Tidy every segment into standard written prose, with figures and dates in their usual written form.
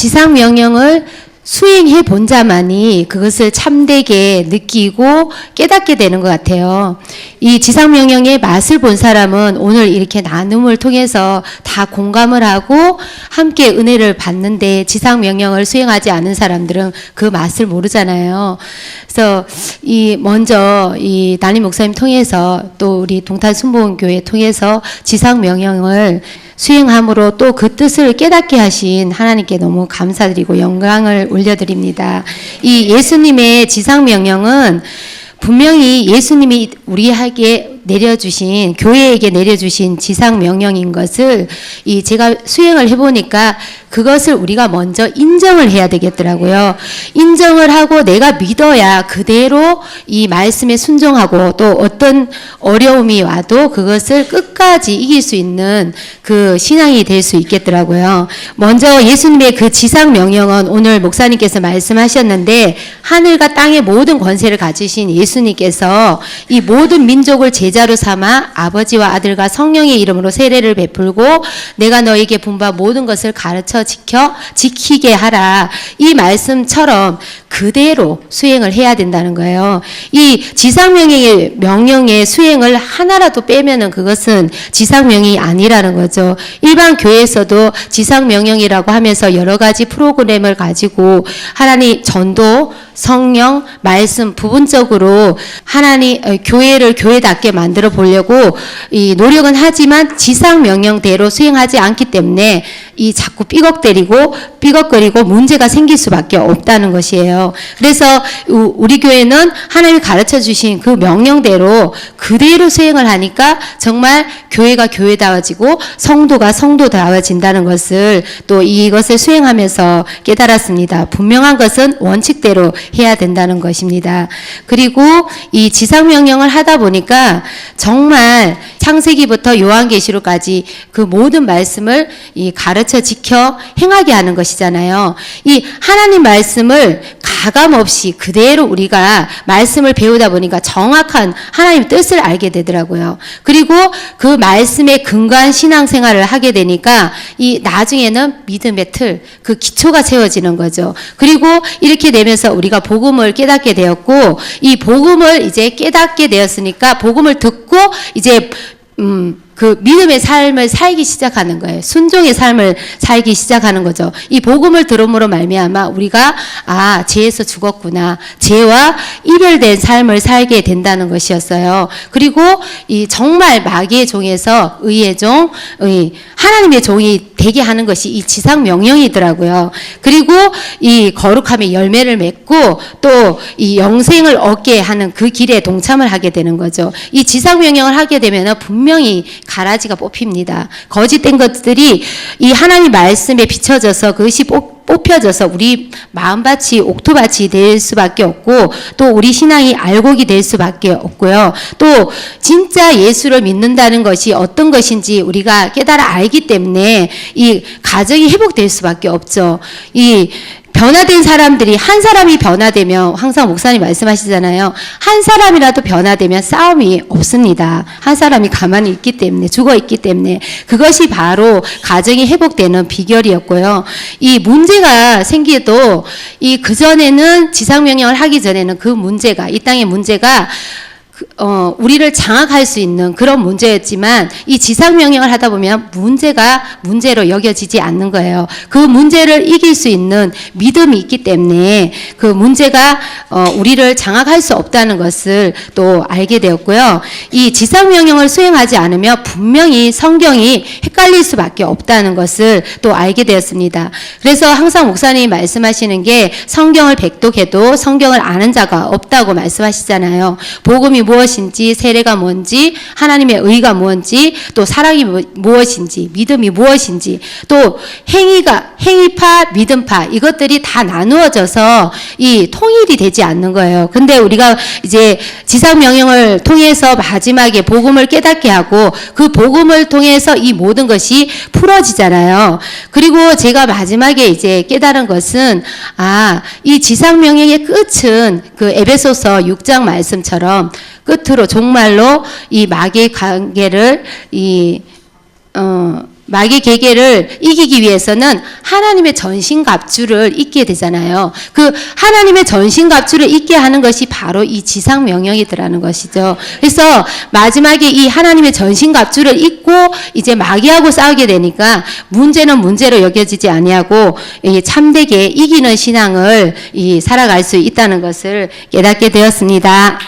지상 명령을 수행해 본 자만이 그것을 참되게 느끼고 깨닫게 되는 것 같아요. 이 지상명령의 맛을 본 사람은 오늘 이렇게 나눔을 통해서 다 공감을 하고 함께 은혜를 받는데, 지상명령을 수행하지 않은 사람들은 그 맛을 모르잖아요. 그래서 먼저 이 담임 목사님 통해서 또 우리 동탄순복음교회 통해서 지상명령을 수행함으로 또 그 뜻을 깨닫게 하신 하나님께 너무 감사드리고 영광을 올려드립니다. 이 예수님의 지상명령은 분명히 예수님이 우리에게 내려주신, 교회에게 내려주신 지상명령인 것을 제가 수행을 해보니까 그것을 우리가 먼저 인정을 해야 되겠더라고요. 인정을 하고 내가 믿어야 그대로 이 말씀에 순종하고 또 어떤 어려움이 와도 그것을 끝까지 이길 수 있는 그 신앙이 될 수 있겠더라고요. 먼저 예수님의 그 지상명령은 오늘 목사님께서 말씀하셨는데, 하늘과 땅의 모든 권세를 가지신 예수님께서 이 모든 민족을 제자로 삼아 아버지와 아들과 성령의 이름으로 세례를 베풀고 내가 너에게 분바 모든 것을 가르쳐 지키게 하라, 이 말씀처럼 그대로 수행을 해야 된다는 거예요. 이 지상명령의 명령의 수행을 하나라도 빼면은 그것은 지상명령이 아니라는 거죠. 일반 교회에서도 지상명령이라고 하면서 여러 가지 프로그램을 가지고 하나님 전도, 성령, 말씀 부분적으로 하나님 교회를 교회답게 만들어 보려고 노력은 하지만 지상명령대로 수행하지 않기 때문에 자꾸 삐걱거리고 문제가 생길 수밖에 없다는 것이에요. 그래서 우리 교회는 하나님이 가르쳐 주신 그 명령대로 그대로 수행을 하니까 정말 교회가 교회다워지고 성도가 성도다워진다는 것을 또 이것을 수행하면서 깨달았습니다. 분명한 것은 원칙대로 해야 된다는 것입니다. 그리고 이 지상명령을 하다 보니까 정말 창세기부터 요한계시록까지 그 모든 말씀을 가르쳐 지켜 행하게 하는 것이잖아요. 이 하나님 말씀을 가감없이 그대로 우리가 말씀을 배우다 보니까 정확한 하나님 뜻을 알게 되더라고요. 그리고 그 말씀에 근거한 신앙생활을 하게 되니까 나중에는 믿음의 틀, 그 기초가 세워지는 거죠. 그리고 이렇게 되면서 우리가 복음을 깨닫게 되었고, 이 복음을 이제 깨닫게 되었으니까 복음을 듣고 이제 그 믿음의 삶을 살기 시작하는 거예요. 순종의 삶을 살기 시작하는 거죠. 이 복음을 들음으로 말미암아 우리가 죄에서 죽었구나, 죄와 이별된 삶을 살게 된다는 것이었어요. 그리고 정말 마귀의 종에서 의의 종, 하나님의 종이 되게 하는 것이 이 지상 명령이더라고요. 그리고 이 거룩함의 열매를 맺고 또 이 영생을 얻게 하는 그 길에 동참을 하게 되는 거죠. 이 지상 명령을 하게 되면 분명히 가라지가 뽑힙니다. 거짓된 것들이 이 하나님 말씀에 비춰져서 그것이 뽑혀져서 우리 마음밭이 옥토밭이 될 수밖에 없고, 또 우리 신앙이 알곡이 될 수밖에 없고요. 또 진짜 예수를 믿는다는 것이 어떤 것인지 우리가 깨달아 알기 때문에 이 가정이 회복될 수밖에 없죠. 변화된 사람들이, 한 사람이 변화되면, 항상 목사님 말씀하시잖아요. 한 사람이라도 변화되면 싸움이 없습니다. 한 사람이 가만히 있기 때문에, 죽어 있기 때문에. 그것이 바로 가정이 회복되는 비결이었고요. 이 문제가 생겨도 그전에는 지상명령을 하기 전에는 그 문제가, 이 땅의 문제가 우리를 장악할 수 있는 그런 문제였지만, 이 지상명령을 하다 보면 문제가 문제로 여겨지지 않는 거예요. 그 문제를 이길 수 있는 믿음이 있기 때문에 그 문제가 우리를 장악할 수 없다는 것을 또 알게 되었고요. 이 지상명령을 수행하지 않으면 분명히 성경이 헷갈릴 수밖에 없다는 것을 또 알게 되었습니다. 그래서 항상 목사님이 말씀하시는 게, 성경을 백독해도 성경을 아는 자가 없다고 말씀하시잖아요. 복음이 무엇인지, 세례가 뭔지, 하나님의 의가 뭔지, 또 사랑이 무엇인지, 믿음이 무엇인지, 또 행위파, 믿음파, 이것들이 다 나누어져서 통일이 되지 않는 거예요. 근데 우리가 이제 지상명령을 통해서 마지막에 복음을 깨닫게 하고 그 복음을 통해서 이 모든 것이 풀어지잖아요. 그리고 제가 마지막에 이제 깨달은 것은, 이 지상명령의 끝은 그 에베소서 6장 말씀처럼 끝으로 정말로 이 마귀의 관계를 마귀의 계계를 이기기 위해서는 하나님의 전신갑주를 입게 되잖아요. 그 하나님의 전신갑주를 입게 하는 것이 바로 이 지상명령이더라는 것이죠. 그래서 마지막에 이 하나님의 전신갑주를 입고 이제 마귀하고 싸우게 되니까 문제는 문제로 여겨지지 아니하고 참되게 이기는 신앙을 살아갈 수 있다는 것을 깨닫게 되었습니다.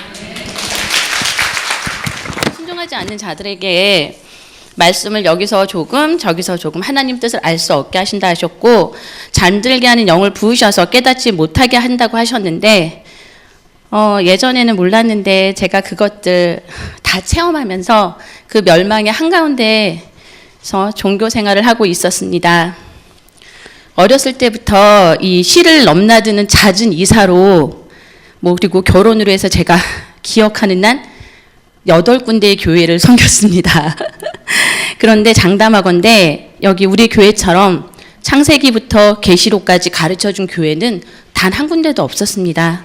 순종하지 않는 자들에게 말씀을 여기서 조금 저기서 조금 하나님 뜻을 알 수 없게 하신다 하셨고, 잠들게 하는 영을 부으셔서 깨닫지 못하게 한다고 하셨는데, 예전에는 몰랐는데 제가 그것들 다 체험하면서 그 멸망의 한가운데서 종교 생활을 하고 있었습니다. 어렸을 때부터 이 시를 넘나드는 잦은 이사로 그리고 결혼으로 해서 제가 기억하는 난 8군데의 교회를 섬겼습니다. 그런데 장담하건대 여기 우리 교회처럼 창세기부터 계시록까지 가르쳐준 교회는 단 한 군데도 없었습니다.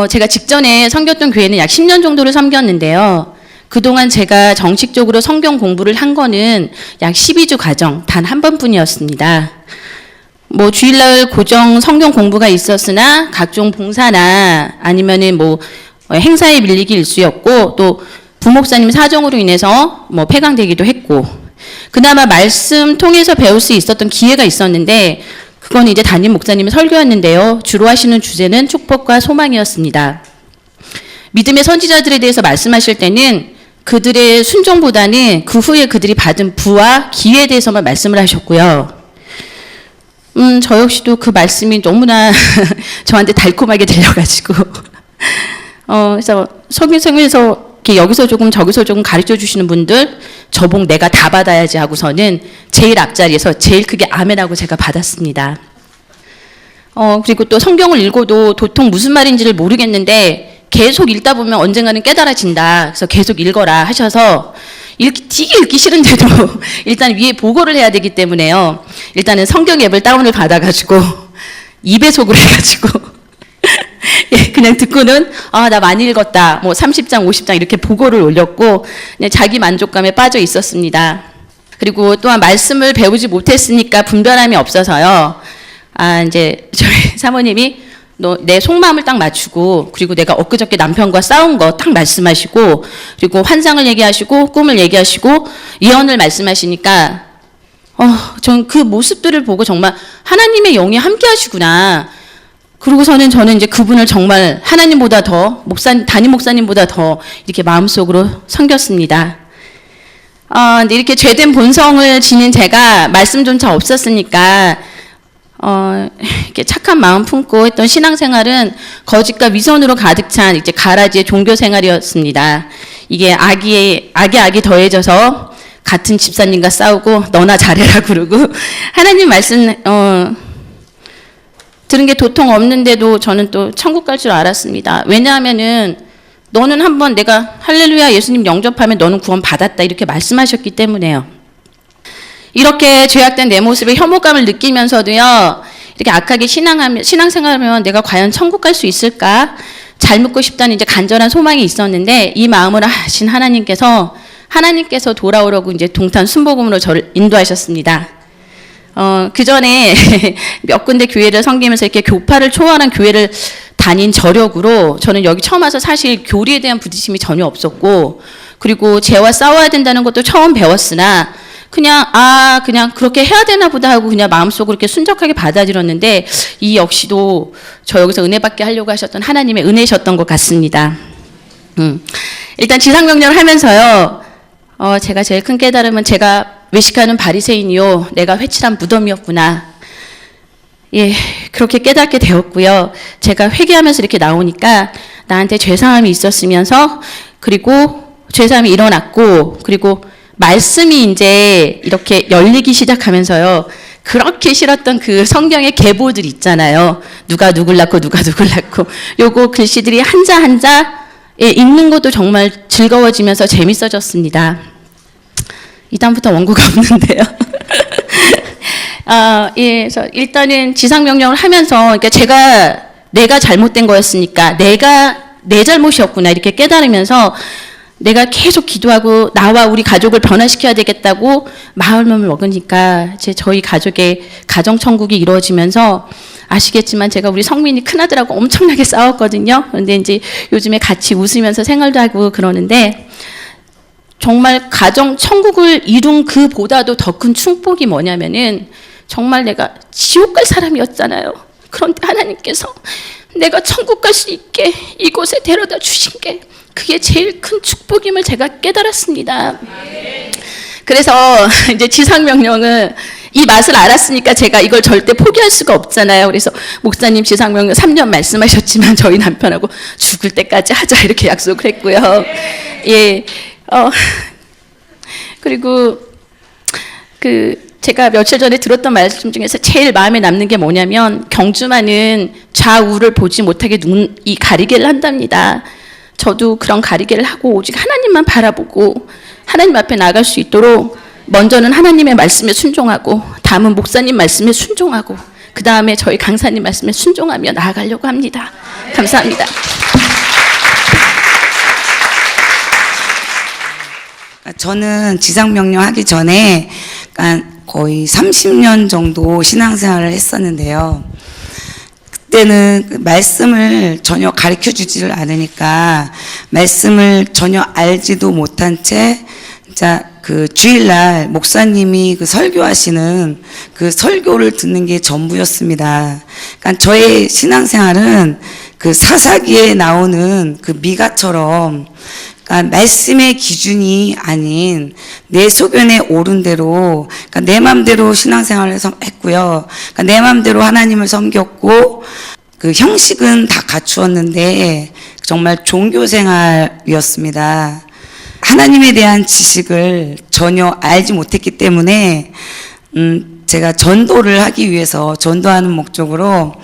제가 직전에 섬겼던 교회는 약 10년 정도를 섬겼는데요. 그동안 제가 정식적으로 성경 공부를 한 거는 약 12주 과정 단 한 번뿐이었습니다. 주일날 고정 성경 공부가 있었으나 각종 봉사나 아니면은 행사에 밀리기 일쑤였고, 또 부목사님 사정으로 인해서 폐강되기도 했고, 그나마 말씀 통해서 배울 수 있었던 기회가 있었는데, 그건 이제 담임 목사님의 설교였는데요. 주로 하시는 주제는 축복과 소망이었습니다. 믿음의 선지자들에 대해서 말씀하실 때는 그들의 순종보다는 그 후에 그들이 받은 부와 기회에 대해서만 말씀을 하셨고요. 저 역시도 그 말씀이 너무나 저한테 달콤하게 들려가지고 그래서 성경에서 이렇게 여기서 조금 저기서 조금 가르쳐 주시는 분들 저복 내가 다 받아야지 하고서는 제일 앞자리에서 제일 크게 아멘하고 제가 받았습니다. 그리고 또 성경을 읽어도 도통 무슨 말인지를 모르겠는데 계속 읽다 보면 언젠가는 깨달아진다. 그래서 계속 읽어라 하셔서 읽기 싫은데도 일단 위에 보고를 해야 되기 때문에요. 일단은 성경 앱을 다운을 받아가지고 2배속으로 해가지고 그냥 듣고는 나 많이 읽었다. 30장, 50장 이렇게 보고를 올렸고 그냥 자기 만족감에 빠져 있었습니다. 그리고 또한 말씀을 배우지 못했으니까 분별함이 없어서요. 이제 저희 사모님이 너 내 속마음을 딱 맞추고, 그리고 내가 엊그저께 남편과 싸운 거 딱 말씀하시고, 그리고 환상을 얘기하시고 꿈을 얘기하시고 예언을 말씀하시니까 전 그 모습들을 보고 정말 하나님의 영이 함께 하시구나. 그러고서는 저는 이제 그분을 정말 하나님보다 더 담임 목사님보다 더 이렇게 마음속으로 섬겼습니다. 근데 이렇게 죄된 본성을 지닌 제가 말씀조차 없었으니까 이렇게 착한 마음 품고 했던 신앙생활은 거짓과 위선으로 가득 찬 이제 가라지의 종교 생활이었습니다. 이게 악이 더해져서 같은 집사님과 싸우고 너나 잘해라 그러고 하나님 말씀 들은 게 도통 없는데도 저는 또 천국 갈 줄 알았습니다. 왜냐하면은 너는 한번 내가 할렐루야 예수님 영접하면 너는 구원 받았다 이렇게 말씀하셨기 때문에요. 이렇게 죄악된 내 모습에 혐오감을 느끼면서도요, 이렇게 악하게 신앙생활하면 내가 과연 천국 갈 수 있을까? 잘 묻고 싶다는 이제 간절한 소망이 있었는데, 이 마음을 하신 하나님께서 돌아오라고 이제 동탄 순복음으로 저를 인도하셨습니다. 그 전에 몇 군데 교회를 섬기면서 이렇게 교파를 초월한 교회를 다닌 저력으로 저는 여기 처음 와서 사실 교리에 대한 부딪힘이 전혀 없었고, 그리고 죄와 싸워야 된다는 것도 처음 배웠으나 그냥 그렇게 해야 되나 보다 하고 그냥 마음속으로 이렇게 순적하게 받아들였는데, 이 역시도 저 여기서 은혜 받게 하려고 하셨던 하나님의 은혜셨던 것 같습니다. 일단 지상명령을 하면서요, 제가 제일 큰 깨달음은 제가 외식하는 바리새인이요 내가 회칠한 무덤이었구나. 예, 그렇게 깨닫게 되었고요. 제가 회개하면서 이렇게 나오니까 나한테 죄사함이 있었으면서, 그리고 죄사함이 일어났고, 그리고 말씀이 이제 이렇게 열리기 시작하면서요, 그렇게 싫었던 그 성경의 계보들 있잖아요. 누가 누굴 낳고 누가 누굴 낳고 요거 글씨들이 한자 한자 읽는 것도 정말 즐거워지면서 재밌어졌습니다. 이 다음부터 원고가 없는데요. 예, 그래서 일단은 지상명령을 하면서, 그러니까 내가 잘못된 거였으니까, 내 잘못이었구나, 이렇게 깨달으면서, 내가 계속 기도하고 나와 우리 가족을 변화시켜야 되겠다고 마음을 먹으니까 저희 가족의 가정천국이 이루어지면서 아시겠지만 제가 우리 성민이 큰아들하고 엄청나게 싸웠거든요. 그런데 이제 요즘에 같이 웃으면서 생활도 하고 그러는데 정말 가정천국을 이룬 그보다도 더 큰 축복이 뭐냐면은 정말 내가 지옥 갈 사람이었잖아요. 그런데 하나님께서 내가 천국 갈 수 있게 이곳에 데려다 주신 게 그게 제일 큰 축복임을 제가 깨달았습니다. 그래서 이제 지상명령은 이 맛을 알았으니까 제가 이걸 절대 포기할 수가 없잖아요. 그래서 목사님 지상명령 3년 말씀하셨지만 저희 남편하고 죽을 때까지 하자 이렇게 약속을 했고요. 예, 그리고 제가 며칠 전에 들었던 말씀 중에서 제일 마음에 남는 게 뭐냐면 경주마는 좌우를 보지 못하게 눈이 가리개를 한답니다. 저도 그런 가리개를 하고 오직 하나님만 바라보고 하나님 앞에 나갈 수 있도록 먼저는 하나님의 말씀에 순종하고 다음은 목사님 말씀에 순종하고 그 다음에 저희 강사님 말씀에 순종하며 나아가려고 합니다. 감사합니다. 저는 지상명령 하기 전에 거의 30년 정도 신앙생활을 했었는데요. 그때는 말씀을 전혀 가르쳐 주지를 않으니까 말씀을 전혀 알지도 못한 채 진짜 그 주일날 목사님이 그 설교하시는 그 설교를 듣는 게 전부였습니다. 그러니까 저의 신앙생활은 그 사사기에 나오는 그 미가처럼 그러니까 말씀의 기준이 아닌 내 소견에 오른 대로 그러니까 내 마음대로 신앙생활을 했고요. 그러니까 내 마음대로 하나님을 섬겼고 그 형식은 다 갖추었는데 정말 종교생활이었습니다. 하나님에 대한 지식을 전혀 알지 못했기 때문에 제가 전도를 하기 위해서 전도하는 목적으로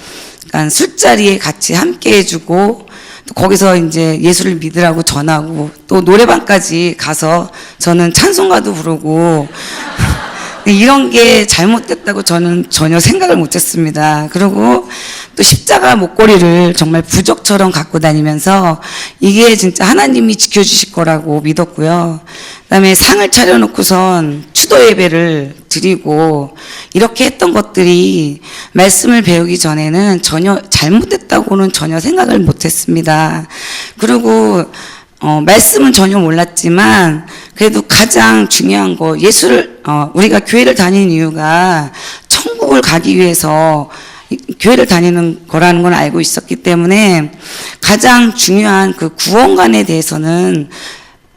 그러니까 술자리에 같이 함께 해주고 또 거기서 이제 예수를 믿으라고 전하고 또 노래방까지 가서 저는 찬송가도 부르고 이런 게 잘못됐다고 저는 전혀 생각을 못했습니다. 그리고 또 십자가 목걸이를 정말 부적처럼 갖고 다니면서 이게 진짜 하나님이 지켜주실 거라고 믿었고요. 그다음에 상을 차려놓고선 추도 예배를 드리고 이렇게 했던 것들이 말씀을 배우기 전에는 전혀 잘못됐다고는 전혀 생각을 못했습니다. 그리고 말씀은 전혀 몰랐지만 그래도 가장 중요한 거 우리가 교회를 다니는 이유가 천국을 가기 위해서 교회를 다니는 거라는 걸 알고 있었기 때문에 가장 중요한 그 구원관에 대해서는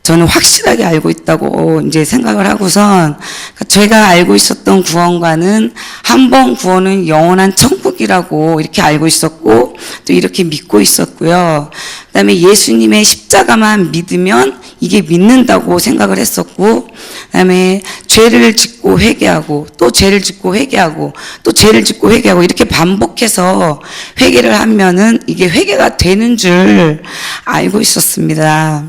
저는 확실하게 알고 있다고 이제 생각을 하고선 제가 알고 있었던 구원관은 한 번 구원은 영원한 천국이라고 이렇게 알고 있었고 또 이렇게 믿고 있었고요. 그다음에 예수님의 십자가만 믿으면 이게 믿는다고 생각을 했었고 그다음에 죄를 짓고 회개하고 또 죄를 짓고 회개하고 또 죄를 짓고 회개하고 이렇게 반복해서 회개를 하면은 이게 회개가 되는 줄 알고 있었습니다.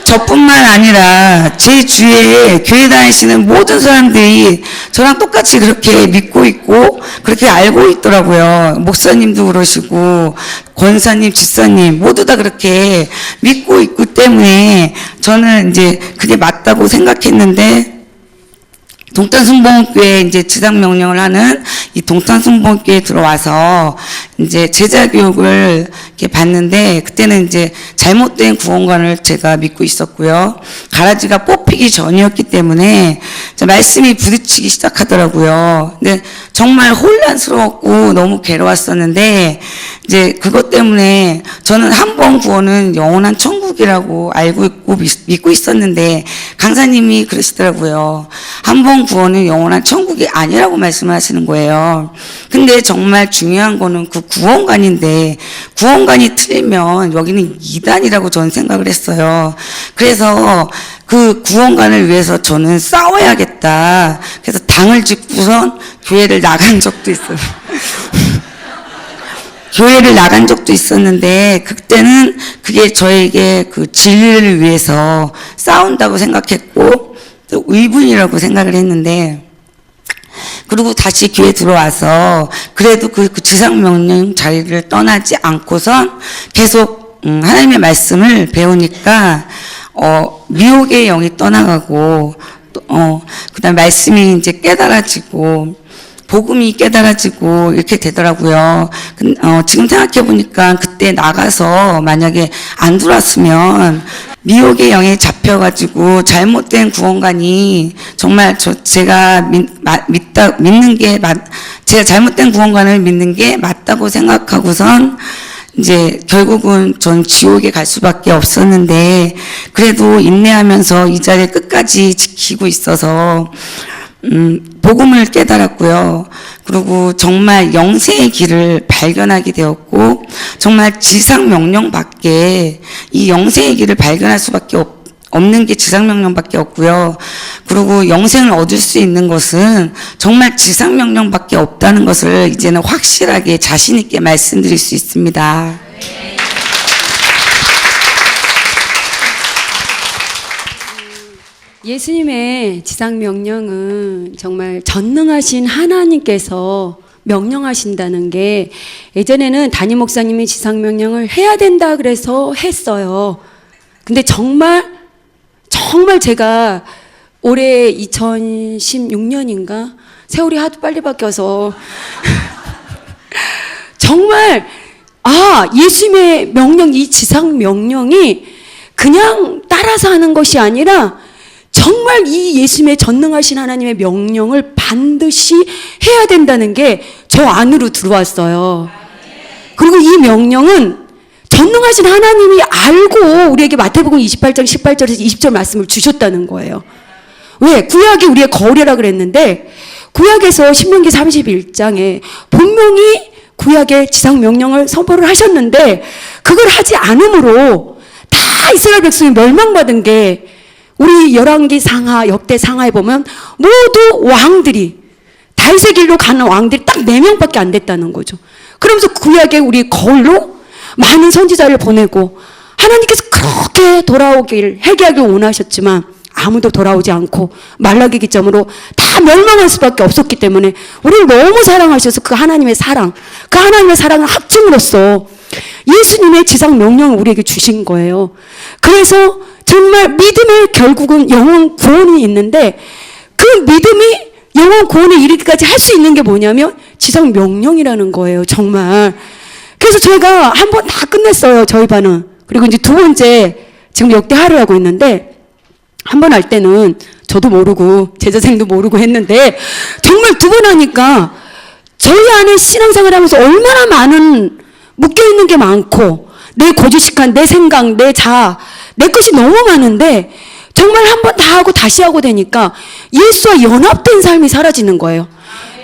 저뿐만 아니라 제 주위에 교회 다니시는 모든 사람들이 저랑 똑같이 그렇게 믿고 있고 그렇게 알고 있더라고요. 목사님도 그러시고 권사님, 집사님 모두 다 그렇게 믿고 있기 때문에 저는 이제 그게 맞다고 생각했는데 동탄순복음교회 이제 지상명령을 하는 이 동탄순복음교회에 들어와서 이제 제자교육을 이렇게 받는데 그때는 이제 잘못된 구원관을 제가 믿고 있었고요. 가라지가 뽑히기 전이었기 때문에 말씀이 부딪히기 시작하더라고요. 근데 정말 혼란스러웠고 너무 괴로웠었는데 이제 그것 때문에 저는 한 번 구원은 영원한 천국이라고 알고 있고 믿고 있었는데 강사님이 그러시더라고요. 한 번 구원은 영원한 천국이 아니라고 말씀을 하시는 거예요. 근데 정말 중요한 거는 그 구원관인데 구원관이 틀리면 여기는 이단이라고 저는 생각을 했어요. 그래서 그 구원관을 위해서 저는 싸워야겠다. 그래서 당을 짓고선 교회를 나간 적도 있어요. 교회를 나간 적도 있었는데 그때는 그게 저에게 그 진리를 위해서 싸운다고 생각했고 또 의분이라고 생각을 했는데 그리고 다시 교회 들어와서 그래도 그 지상명령 자리를 떠나지 않고선 계속 하나님의 말씀을 배우니까 미혹의 영이 떠나가고 그다음 말씀이 이제 깨달아지고 복음이 깨달아지고 이렇게 되더라고요. 지금 생각해 보니까 그때 나가서 만약에 안 들어왔으면 미혹의 영에 잡혀가지고 잘못된 구원관이 정말 제가 제가 잘못된 구원관을 믿는 게 맞다고 생각하고선 이제 결국은 전 지옥에 갈 수밖에 없었는데 그래도 인내하면서 이 자리에 끝까지 지키고 있어서 복음을 깨달았고요. 그리고 정말 영생의 길을 발견하게 되었고 정말 지상명령밖에 이 영생의 길을 발견할 수밖에 없는 게 지상명령밖에 없고요. 그리고 영생을 얻을 수 있는 것은 정말 지상명령밖에 없다는 것을 이제는 확실하게 자신 있게 말씀드릴 수 있습니다. 예수님의 지상명령은 정말 전능하신 하나님께서 명령하신다는 게 예전에는 담임 목사님이 지상명령을 해야 된다 그래서 했어요. 근데 정말 제가 올해 2016년인가 세월이 하도 빨리 바뀌어서 정말 예수님의 명령, 이 지상명령이 그냥 따라서 하는 것이 아니라 정말 이 예수님의 전능하신 하나님의 명령을 반드시 해야 된다는 게 저 안으로 들어왔어요. 그리고 이 명령은 전능하신 하나님이 알고 우리에게 마태복음 28장 18절에서 20절 말씀을 주셨다는 거예요. 왜? 구약이 우리의 거울이라 그랬는데 구약에서 신명기 31장에 분명히 구약의 지상명령을 선포를 하셨는데 그걸 하지 않으므로 다 이스라엘 백성이 멸망받은 게 우리 열왕기 상하, 역대 상하에 보면 모두 왕들이 다윗의 길로 가는 왕들이 딱 4명밖에 안 됐다는 거죠. 그러면서 구약에 우리 거울로 많은 선지자를 보내고 하나님께서 그렇게 돌아오길 회개하길 원하셨지만 아무도 돌아오지 않고 말라기 기점으로 다 멸망할 수밖에 없었기 때문에 우리를 너무 사랑하셔서 그 하나님의 사랑을 합증으로써 예수님의 지상 명령을 우리에게 주신 거예요. 그래서 정말 믿음의 결국은 영원 구원이 있는데 그 믿음이 영원 구원에 이르기까지 할 수 있는 게 뭐냐면 지상 명령이라는 거예요. 정말. 그래서 저희가 한 번 다 끝냈어요. 저희 반은. 그리고 이제 두 번째 지금 역대하를 하고 있는데 한 번 할 때는 저도 모르고 제자생도 모르고 했는데 정말 두 번 하니까 저희 안에 신앙생활 하면서 얼마나 많은 묶여있는 게 많고 내 고지식한 내 생각, 내 자아, 내 것이 너무 많은데 정말 한 번 다 하고 다시 하고 되니까 예수와 연합된 삶이 사라지는 거예요.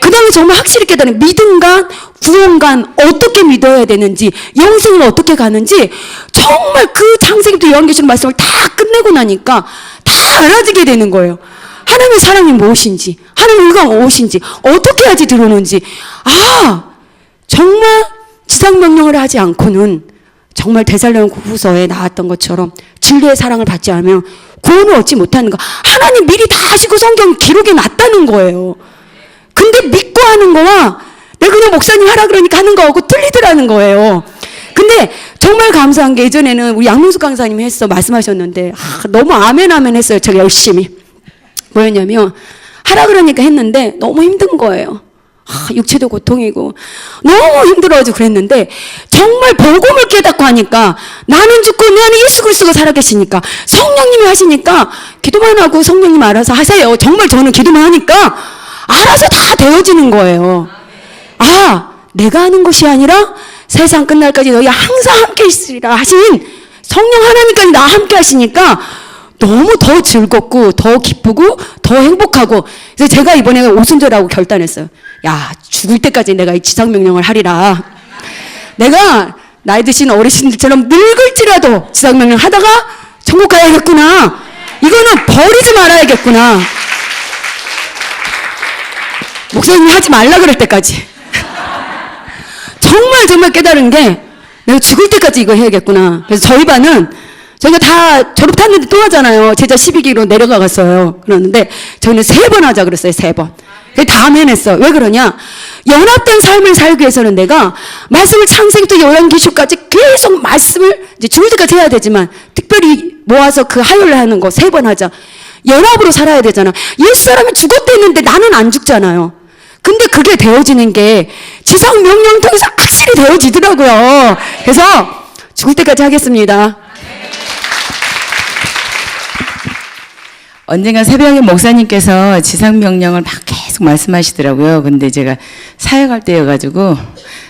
그 다음에 정말 확실히 깨달은 믿음간, 구원간 어떻게 믿어야 되는지, 영생을 어떻게 가는지 정말 그 창세기부터 요한계시록 말씀을 다 끝내고 나니까 다 알아지게 되는 거예요. 하나님의 사랑이 무엇인지, 하나님의 의가 무엇인지, 어떻게 해야지 들어오는지. 정말 지상명령을 하지 않고는 정말 데살로니가 후서에 나왔던 것처럼 진리의 사랑을 받지 않으면 구원을 얻지 못하는 거. 하나님 미리 다 하시고 성경 기록에 놨다는 거예요. 근데 믿고 하는 거와 내가 그냥 목사님 하라 그러니까 하는 거하고 틀리더라는 거예요. 근데 정말 감사한 게 예전에는 우리 양민숙 강사님이 말씀하셨는데 너무 아멘 했어요. 제가 열심히. 뭐였냐면 하라 그러니까 했는데 너무 힘든 거예요. 육체도 고통이고 너무 힘들어가지고 그랬는데 정말 복음을 깨닫고 하니까 나는 죽고 내 안에 예수 그리스도가 살아계시니까 성령님이 하시니까 기도만 하고 성령님 알아서 하세요. 정말 저는 기도만 하니까 알아서 다 되어지는 거예요. 내가 하는 것이 아니라 세상 끝날까지 너희 항상 함께 있으리라 하신 성령 하나님까지 나와 함께 하시니까 너무 더 즐겁고 더 기쁘고 더 행복하고 그래서 제가 이번에 오순절하고 결단했어요. 죽을 때까지 내가 이 지상명령을 하리라. 내가 나이 드신 어르신들처럼 늙을지라도 지상명령 하다가 천국 가야겠구나. 이거는 버리지 말아야겠구나. 목사님이 하지 말라 그럴 때까지. 정말 깨달은 게 내가 죽을 때까지 이거 해야겠구나. 그래서 저희 반은 저희가 다 졸업했는데 또 하잖아요. 제자 12기로 내려가갔어요. 그러는데 저희는 3번 하자 그랬어요. 3번. 다 해냈어. 왜 그러냐? 연합된 삶을 살기 위해서는 내가 말씀을 창세기부터 요한계시록까지 계속 말씀을 이제 죽을 때까지 해야 되지만 특별히 모아서 그 하혈을 하는 거 3번 하자. 연합으로 살아야 되잖아. 옛 사람이 죽었다 했는데 나는 안 죽잖아요. 근데 그게 되어지는 게 지상 명령 통해서 확실히 되어지더라고요. 그래서 죽을 때까지 하겠습니다. 언젠가 새벽에 목사님께서 지상명령을 막 계속 말씀하시더라고요. 근데 제가 사역할 때여가지고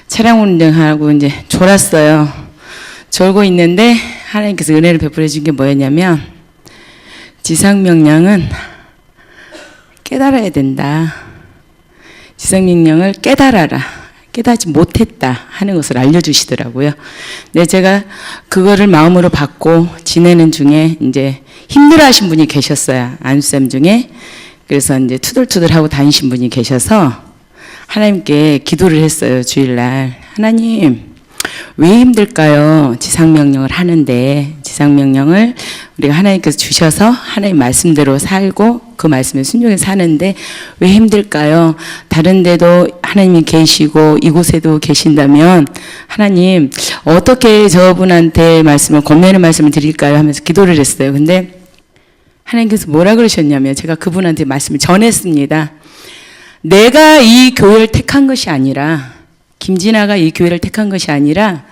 차량 운전하고 이제 졸았어요. 졸고 있는데 하나님께서 은혜를 베풀어 준 게 뭐였냐면 지상명령은 깨달아야 된다. 지상명령을 깨달아라. 깨닫지 못했다 하는 것을 알려주시더라고요. 근데 제가 그거를 마음으로 받고 지내는 중에 이제 힘들어하신 분이 계셨어요. 안수쌤 중에. 그래서 이제 투덜투덜하고 다니신 분이 계셔서 하나님께 기도를 했어요. 주일날. 하나님, 왜 힘들까요? 지상명령을 하는데 지상명령을 우리가 하나님께서 주셔서 하나님 말씀대로 살고 그 말씀에 순종해서 사는데 왜 힘들까요? 다른 데도 하나님이 계시고 이곳에도 계신다면 하나님 어떻게 저분한테 말씀을 권면의 말씀을 드릴까요? 하면서 기도를 했어요. 근데 하나님께서 뭐라 그러셨냐면 제가 그분한테 말씀을 전했습니다. 내가 이 교회를 택한 것이 아니라 김진아가 이 교회를 택한 것이 아니라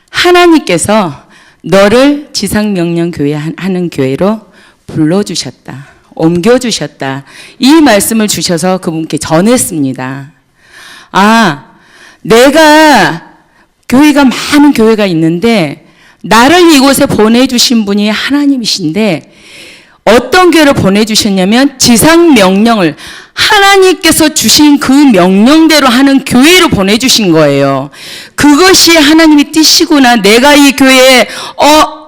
하나님께서 너를 지상명령 교회 하는 교회로 불러주셨다. 옮겨주셨다. 이 말씀을 주셔서 그분께 전했습니다. 아, 내가 교회가 많은 교회가 있는데 나를 이곳에 보내주신 분이 하나님이신데 어떤 교회를 보내주셨냐면 지상명령을 하나님께서 주신 그 명령대로 하는 교회로 보내주신 거예요. 그것이 하나님이 뜻이구나. 내가 이 교회에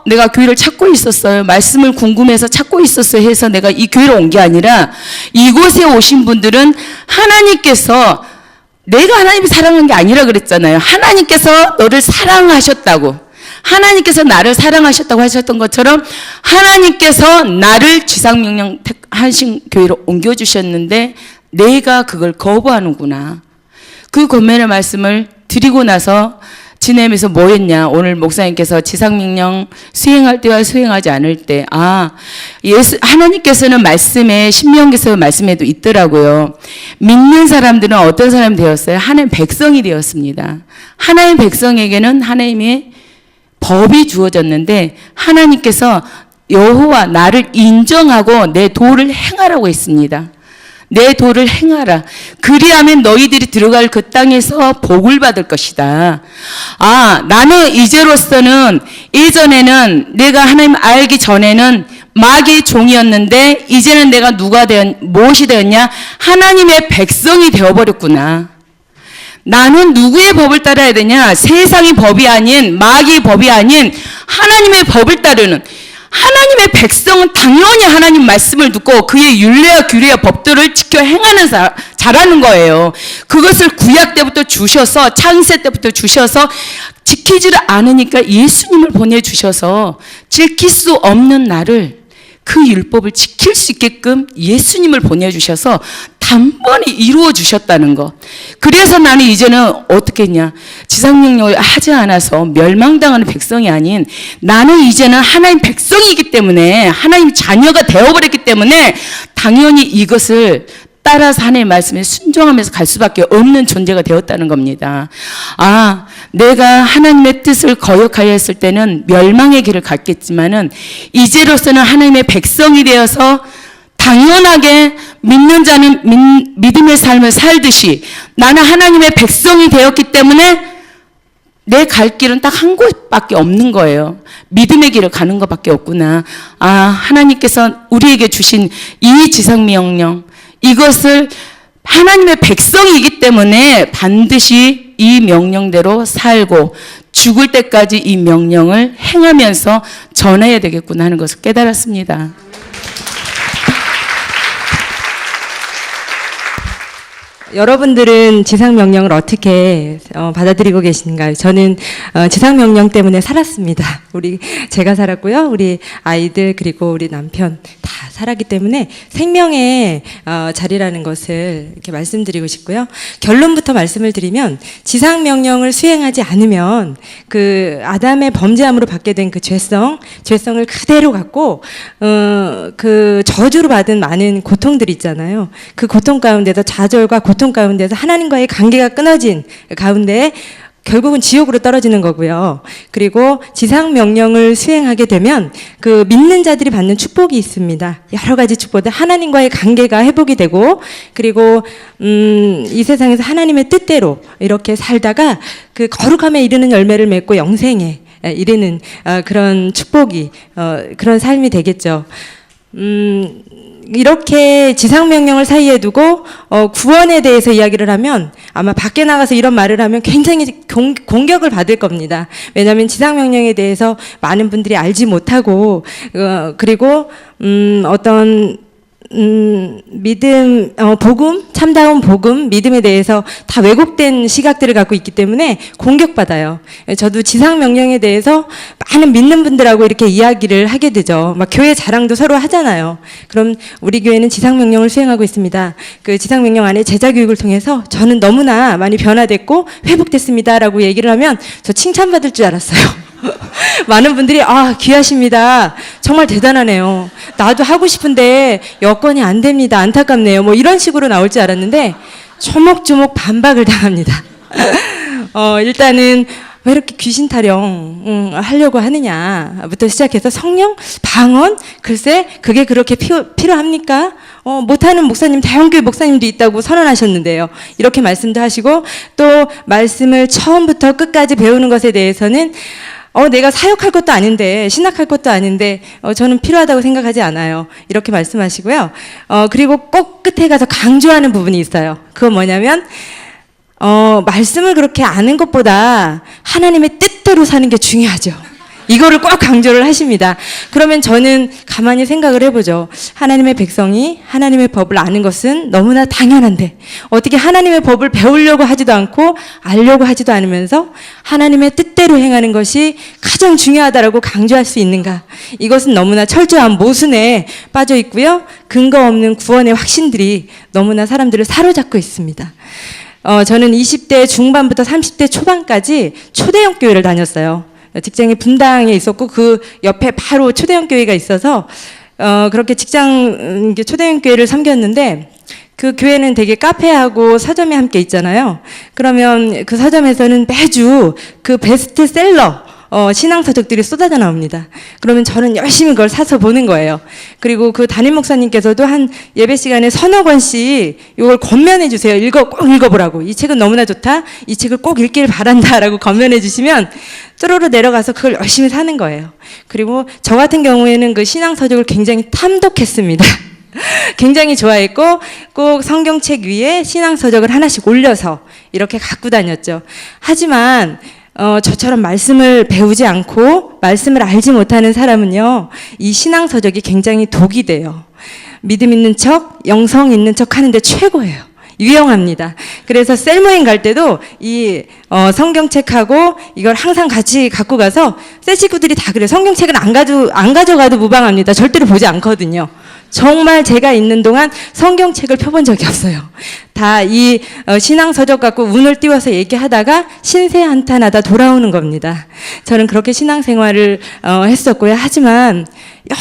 내가 교회를 찾고 있었어요. 말씀을 궁금해서 찾고 있었어요 해서 내가 이 교회로 온 게 아니라 이곳에 오신 분들은 하나님께서 내가 하나님을 사랑한 게 아니라 그랬잖아요. 하나님께서 너를 사랑하셨다고. 하나님께서 나를 사랑하셨다고 하셨던 것처럼 하나님께서 나를 지상명령 하신 교회로 옮겨주셨는데 내가 그걸 거부하는구나. 그 권면의 말씀을 드리고 나서 지내면서 뭐 했냐. 오늘 목사님께서 지상명령 수행할 때와 수행하지 않을 때 하나님께서는 말씀에 신명기서 말씀에도 있더라고요. 믿는 사람들은 어떤 사람이 되었어요? 하나님 백성이 되었습니다. 하나님 백성에게는 하나님의 법이 주어졌는데 하나님께서 여호와 나를 인정하고 내 도를 행하라고 했습니다. 내 도를 행하라. 그리하면 너희들이 들어갈 그 땅에서 복을 받을 것이다. 아, 나는 이제로서는 예전에는 내가 하나님 알기 전에는 마귀의 종이었는데 이제는 내가 무엇이 되었냐? 하나님의 백성이 되어버렸구나. 나는 누구의 법을 따라야 되냐? 세상의 법이 아닌 마귀의 법이 아닌 하나님의 법을 따르는 하나님의 백성은 당연히 하나님 말씀을 듣고 그의 율례와 규례와 법들을 지켜 행하는 자라는 거예요. 그것을 구약 때부터 주셔서 창세 때부터 주셔서 지키지를 않으니까 예수님을 보내주셔서 지킬 수 없는 나를 그 율법을 지킬 수 있게끔 예수님을 보내주셔서 단번에 이루어 주셨다는 것. 그래서 나는 이제는 어떻게 했냐. 지상명령을 하지 않아서 멸망당하는 백성이 아닌 나는 이제는 하나님 백성이기 때문에 하나님 자녀가 되어버렸기 때문에 당연히 이것을 따라서 하나님의 말씀에 순종하면서 갈 수밖에 없는 존재가 되었다는 겁니다. 아, 내가 하나님의 뜻을 거역하였을 때는 멸망의 길을 갔겠지만은 이제로서는 하나님의 백성이 되어서 당연하게 믿는 자는 믿음의 삶을 살듯이 나는 하나님의 백성이 되었기 때문에 내 갈 길은 딱 한 곳밖에 없는 거예요. 믿음의 길을 가는 것밖에 없구나. 아, 하나님께서 우리에게 주신 이 지상명령 이것을 하나님의 백성이기 때문에 반드시 이 명령대로 살고 죽을 때까지 이 명령을 행하면서 전해야 되겠구나 하는 것을 깨달았습니다. 여러분들은 지상명령을 어떻게 받아들이고 계신가요? 저는 지상명령 때문에 살았습니다. 제가 살았고요. 우리 아이들 그리고 우리 남편 다 살았기 때문에 생명의 자리라는 것을 이렇게 말씀드리고 싶고요. 결론부터 말씀을 드리면 지상명령을 수행하지 않으면 그 아담의 범죄함으로 받게 된 그 죄성을 그대로 갖고 그 저주로 받은 많은 고통들이 있잖아요. 그 고통 가운데서 좌절과 고통 가운데서 하나님과의 관계가 끊어진 가운데 결국은 지옥으로 떨어지는 거고요. 그리고 지상 명령을 수행하게 되면 그 믿는 자들이 받는 축복이 있습니다. 여러 가지 축복들, 하나님과의 관계가 회복이 되고, 그리고 이 세상에서 하나님의 뜻대로 이렇게 살다가 그 거룩함에 이르는 열매를 맺고 영생에 이르는 그런 축복이 그런 삶이 되겠죠. 이렇게 지상명령을 사이에 두고 구원에 대해서 이야기를 하면 아마 밖에 나가서 이런 말을 하면 굉장히 공격을 받을 겁니다. 왜냐하면 지상명령에 대해서 많은 분들이 알지 못하고 그리고 어떤 믿음, 복음, 참다운 복음, 믿음에 대해서 다 왜곡된 시각들을 갖고 있기 때문에 공격받아요. 저도 지상명령에 대해서 많은 믿는 분들하고 이렇게 이야기를 하게 되죠. 막 교회 자랑도 서로 하잖아요. 그럼 우리 교회는 지상명령을 수행하고 있습니다. 그 지상명령 안에 제자교육을 통해서 저는 너무나 많이 변화됐고 회복됐습니다라고 얘기를 하면 저 칭찬받을 줄 알았어요. 많은 분들이 귀하십니다. 정말 대단하네요. 나도 하고 싶은데 여건이 안 됩니다. 안타깝네요. 뭐 이런 식으로 나올 줄 알았는데 조목조목 반박을 당합니다. 일단은 왜 이렇게 귀신 타령 하려고 하느냐부터 시작해서 성령 방언 글쎄 그게 그렇게 필요합니까? 못하는 목사님 대형교회 목사님도 있다고 선언하셨는데요. 이렇게 말씀도 하시고 또 말씀을 처음부터 끝까지 배우는 것에 대해서는 내가 사역할 것도 아닌데 신학할 것도 아닌데 저는 필요하다고 생각하지 않아요. 이렇게 말씀하시고요. 그리고 꼭 끝에 가서 강조하는 부분이 있어요. 그건 뭐냐면 말씀을 그렇게 아는 것보다 하나님의 뜻대로 사는 게 중요하죠. 이거를 꼭 강조를 하십니다. 그러면 저는 가만히 생각을 해보죠. 하나님의 백성이 하나님의 법을 아는 것은 너무나 당연한데 어떻게 하나님의 법을 배우려고 하지도 않고 알려고 하지도 않으면서 하나님의 뜻대로 행하는 것이 가장 중요하다라고 강조할 수 있는가. 이것은 너무나 철저한 모순에 빠져 있고요. 근거 없는 구원의 확신들이 너무나 사람들을 사로잡고 있습니다. 저는 20대 중반부터 30대 초반까지 초대형 교회를 다녔어요. 직장이 분당에 있었고 그 옆에 바로 초대형 교회가 있어서 그렇게 초대형 교회를 섬겼는데 그 교회는 되게 카페하고 서점이 함께 있잖아요. 그러면 그 서점에서는 매주 그 베스트셀러 신앙서적들이 쏟아져 나옵니다. 그러면 저는 열심히 그걸 사서 보는 거예요. 그리고 그 담임 목사님께서도 한 예배 시간에 서너 권씩 이걸 권면해 주세요. 꼭 읽어보라고. 이 책은 너무나 좋다. 이 책을 꼭 읽길 바란다라고 권면해 주시면 뚜루루 내려가서 그걸 열심히 사는 거예요. 그리고 저 같은 경우에는 그 신앙서적을 굉장히 탐독했습니다. 굉장히 좋아했고 꼭 성경책 위에 신앙서적을 하나씩 올려서 이렇게 갖고 다녔죠. 하지만 저처럼 말씀을 배우지 않고 말씀을 알지 못하는 사람은요, 이 신앙서적이 굉장히 독이 돼요. 믿음 있는 척, 영성 있는 척 하는데 최고예요. 유용합니다. 그래서 셀모임 갈 때도 이 성경책하고 이걸 항상 같이 갖고 가서 새 친구들이 다 그래요. 성경책은 안 가져가도 무방합니다. 절대로 보지 않거든요. 정말 제가 있는 동안 성경책을 펴본 적이 없어요. 다 이 신앙서적 갖고 운을 띄워서 얘기하다가 신세 한탄하다 돌아오는 겁니다. 저는 그렇게 신앙생활을 했었고요. 하지만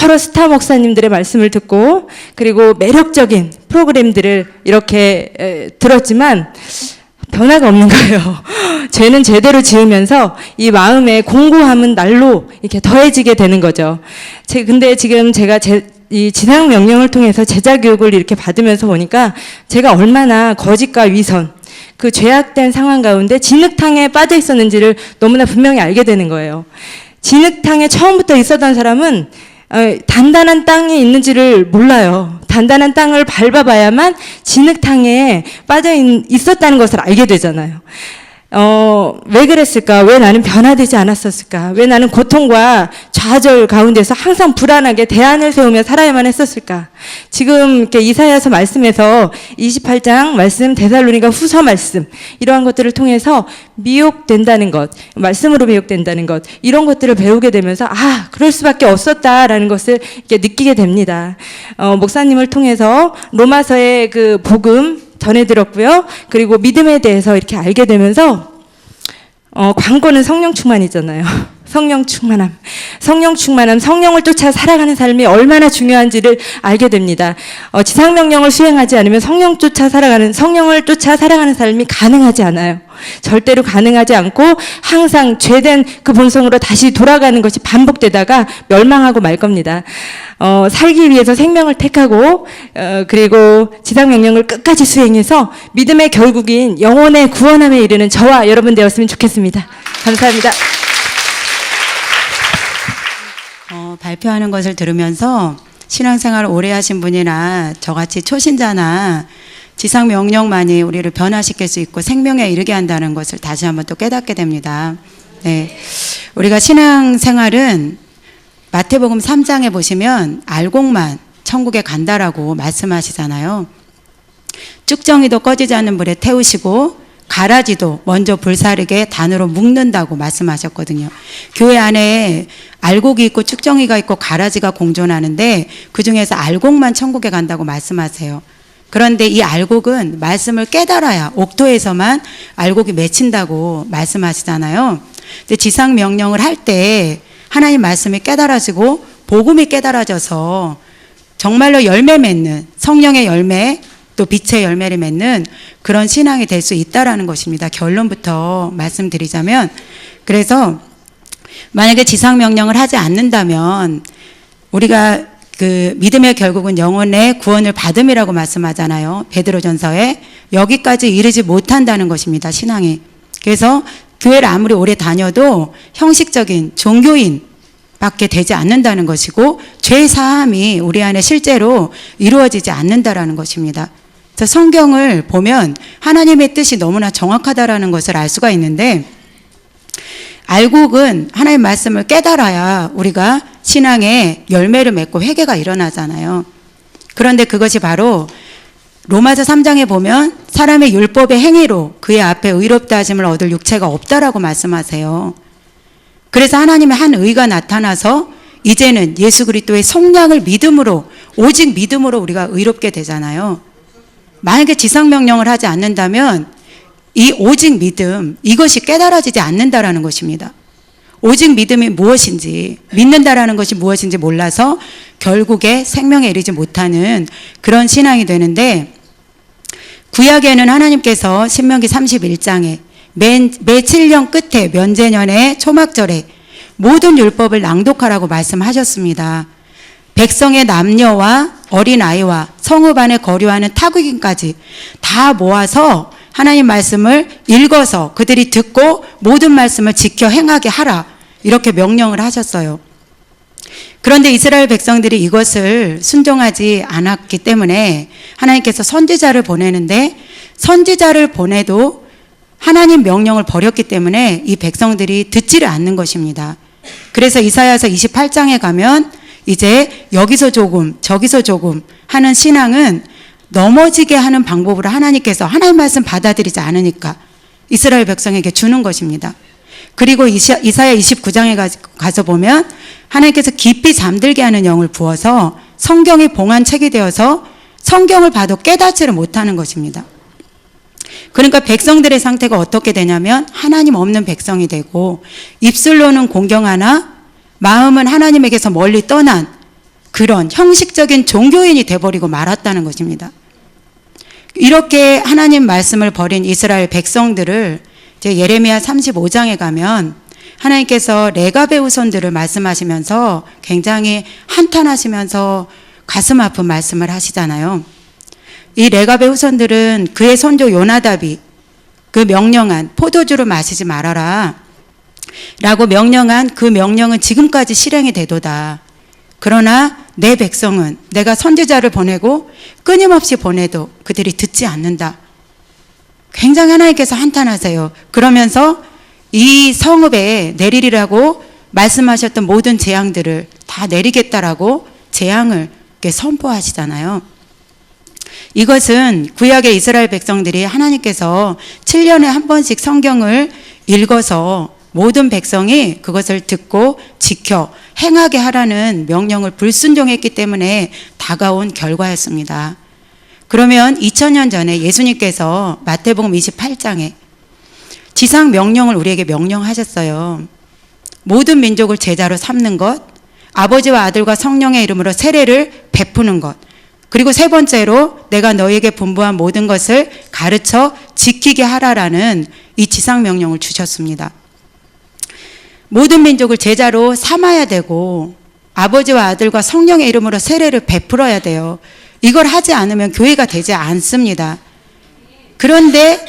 여러 스타 목사님들의 말씀을 듣고 그리고 매력적인 프로그램들을 이렇게 들었지만 변화가 없는 거예요. 죄는 제대로 지으면서 이 마음의 공고함은 날로 이렇게 더해지게 되는 거죠. 근데 지금 제가 이 지상 명령을 통해서 제자 교육을 이렇게 받으면서 보니까 제가 얼마나 거짓과 위선, 그 죄악된 상황 가운데 진흙탕에 빠져 있었는지를 너무나 분명히 알게 되는 거예요. 진흙탕에 처음부터 있었던 사람은 단단한 땅이 있는지를 몰라요. 단단한 땅을 밟아봐야만 진흙탕에 빠져 있었다는 것을 알게 되잖아요. 왜 그랬을까? 왜 나는 변화되지 않았었을까? 왜 나는 고통과 좌절 가운데서 항상 불안하게 대안을 세우며 살아야만 했었을까? 지금 이렇게 이사야서 말씀에서 28장 말씀, 데살로니가 후서 말씀, 이러한 것들을 통해서 미혹된다는 것, 말씀으로 미혹된다는 것, 이런 것들을 배우게 되면서, 아, 그럴 수밖에 없었다라는 것을 이렇게 느끼게 됩니다. 목사님을 통해서 로마서의 그 복음, 전해들었고요. 그리고 믿음에 대해서 이렇게 알게 되면서 광고는 성령 충만이잖아요. 성령 충만함. 성령 충만함, 성령을 쫓아 살아가는 삶이 얼마나 중요한지를 알게 됩니다. 지상명령을 수행하지 않으면 성령을 쫓아 살아가는 삶이 가능하지 않아요. 절대로 가능하지 않고 항상 죄된 그 본성으로 다시 돌아가는 것이 반복되다가 멸망하고 말 겁니다. 살기 위해서 생명을 택하고 그리고 지상명령을 끝까지 수행해서 믿음의 결국인 영혼의 구원함에 이르는 저와 여러분 되었으면 좋겠습니다. 감사합니다. 발표하는 것을 들으면서 신앙생활을 오래 하신 분이나 저같이 초신자나 지상 명령만이 우리를 변화시킬 수 있고 생명에 이르게 한다는 것을 다시 한번 또 깨닫게 됩니다. 네. 우리가 신앙생활은 마태복음 3장에 보시면 알곡만 천국에 간다라고 말씀하시잖아요. 쭉정이도 꺼지지 않는 불에 태우시고 가라지도 먼저 불사르게 단으로 묶는다고 말씀하셨거든요. 교회 안에 알곡이 있고 쭉정이가 있고 가라지가 공존하는데 그중에서 알곡만 천국에 간다고 말씀하세요. 그런데 이 알곡은 말씀을 깨달아야 옥토에서만 알곡이 맺힌다고 말씀하시잖아요. 근데 지상 명령을 할 때 하나님 말씀이 깨달아지고 복음이 깨달아져서 정말로 열매 맺는 성령의 열매 또 빛의 열매를 맺는 그런 신앙이 될 수 있다라는 것입니다. 결론부터 말씀드리자면, 그래서 만약에 지상 명령을 하지 않는다면 우리가 그 믿음의 결국은 영혼의 구원을 받음이라고 말씀하잖아요. 베드로전서에. 여기까지 이르지 못한다는 것입니다. 신앙이. 그래서 교회를 아무리 오래 다녀도 형식적인 종교인 밖에 되지 않는다는 것이고 죄 사함이 우리 안에 실제로 이루어지지 않는다라는 것입니다. 그래서 성경을 보면 하나님의 뜻이 너무나 정확하다라는 것을 알 수가 있는데, 알곡은 하나님의 말씀을 깨달아야 우리가 신앙의 열매를 맺고 회개가 일어나잖아요. 그런데 그것이 바로 로마서 3장에 보면 사람의 율법의 행위로 그의 앞에 의롭다 하심을 얻을 육체가 없다라고 말씀하세요. 그래서 하나님의 한 의가 나타나서 이제는 예수 그리스도의 속량을 믿음으로, 오직 믿음으로 우리가 의롭게 되잖아요. 만약에 지상명령을 하지 않는다면 이 오직 믿음, 이것이 깨달아지지 않는다라는 것입니다. 오직 믿음이 무엇인지, 믿는다라는 것이 무엇인지 몰라서 결국에 생명에 이르지 못하는 그런 신앙이 되는데, 구약에는 하나님께서 신명기 31장에 매 7년 끝에 면제년에 초막절에 모든 율법을 낭독하라고 말씀하셨습니다. 백성의 남녀와 어린아이와 성읍 안에 거류하는 타국인까지 다 모아서 하나님 말씀을 읽어서 그들이 듣고 모든 말씀을 지켜 행하게 하라, 이렇게 명령을 하셨어요. 그런데 이스라엘 백성들이 이것을 순종하지 않았기 때문에 하나님께서 선지자를 보내는데, 선지자를 보내도 하나님 명령을 버렸기 때문에 이 백성들이 듣지를 않는 것입니다. 그래서 이사야서 28장에 가면 이제 여기서 조금 저기서 조금 하는 신앙은 넘어지게 하는 방법으로 하나님께서 하나님 말씀 받아들이지 않으니까 이스라엘 백성에게 주는 것입니다. 그리고 이사야 29장에 가서 보면 하나님께서 깊이 잠들게 하는 영을 부어서 성경이 봉안책이 되어서 성경을 봐도 깨닫지를 못하는 것입니다. 그러니까 백성들의 상태가 어떻게 되냐면 하나님 없는 백성이 되고 입술로는 공경하나 마음은 하나님에게서 멀리 떠난 그런 형식적인 종교인이 돼버리고 말았다는 것입니다. 이렇게 하나님 말씀을 버린 이스라엘 백성들을 이제 예레미야 35장에 가면 하나님께서 레갑의 후손들을 말씀하시면서 굉장히 한탄하시면서 가슴 아픈 말씀을 하시잖아요. 이 레갑의 후손들은 그의 손조 요나답이 그 명령한 포도주를 마시지 말아라 라고 명령한 그 명령은 지금까지 실행이 되도다. 그러나 내 백성은 내가 선지자를 보내고 끊임없이 보내도 그들이 듣지 않는다. 굉장히 하나님께서 한탄하세요. 그러면서 이 성읍에 내리리라고 말씀하셨던 모든 재앙들을 다 내리겠다라고 재앙을 이렇게 선포하시잖아요. 이것은 구약의 이스라엘 백성들이 하나님께서 7년에 한 번씩 성경을 읽어서 모든 백성이 그것을 듣고 지켜 행하게 하라는 명령을 불순종했기 때문에 다가온 결과였습니다. 그러면 2000년 전에 예수님께서 마태복음 28장에 지상 명령을 우리에게 명령하셨어요. 모든 민족을 제자로 삼는 것, 아버지와 아들과 성령의 이름으로 세례를 베푸는 것, 그리고 세 번째로 내가 너희에게 분부한 모든 것을 가르쳐 지키게 하라라는 이 지상 명령을 주셨습니다. 모든 민족을 제자로 삼아야 되고 아버지와 아들과 성령의 이름으로 세례를 베풀어야 돼요. 이걸 하지 않으면 교회가 되지 않습니다. 그런데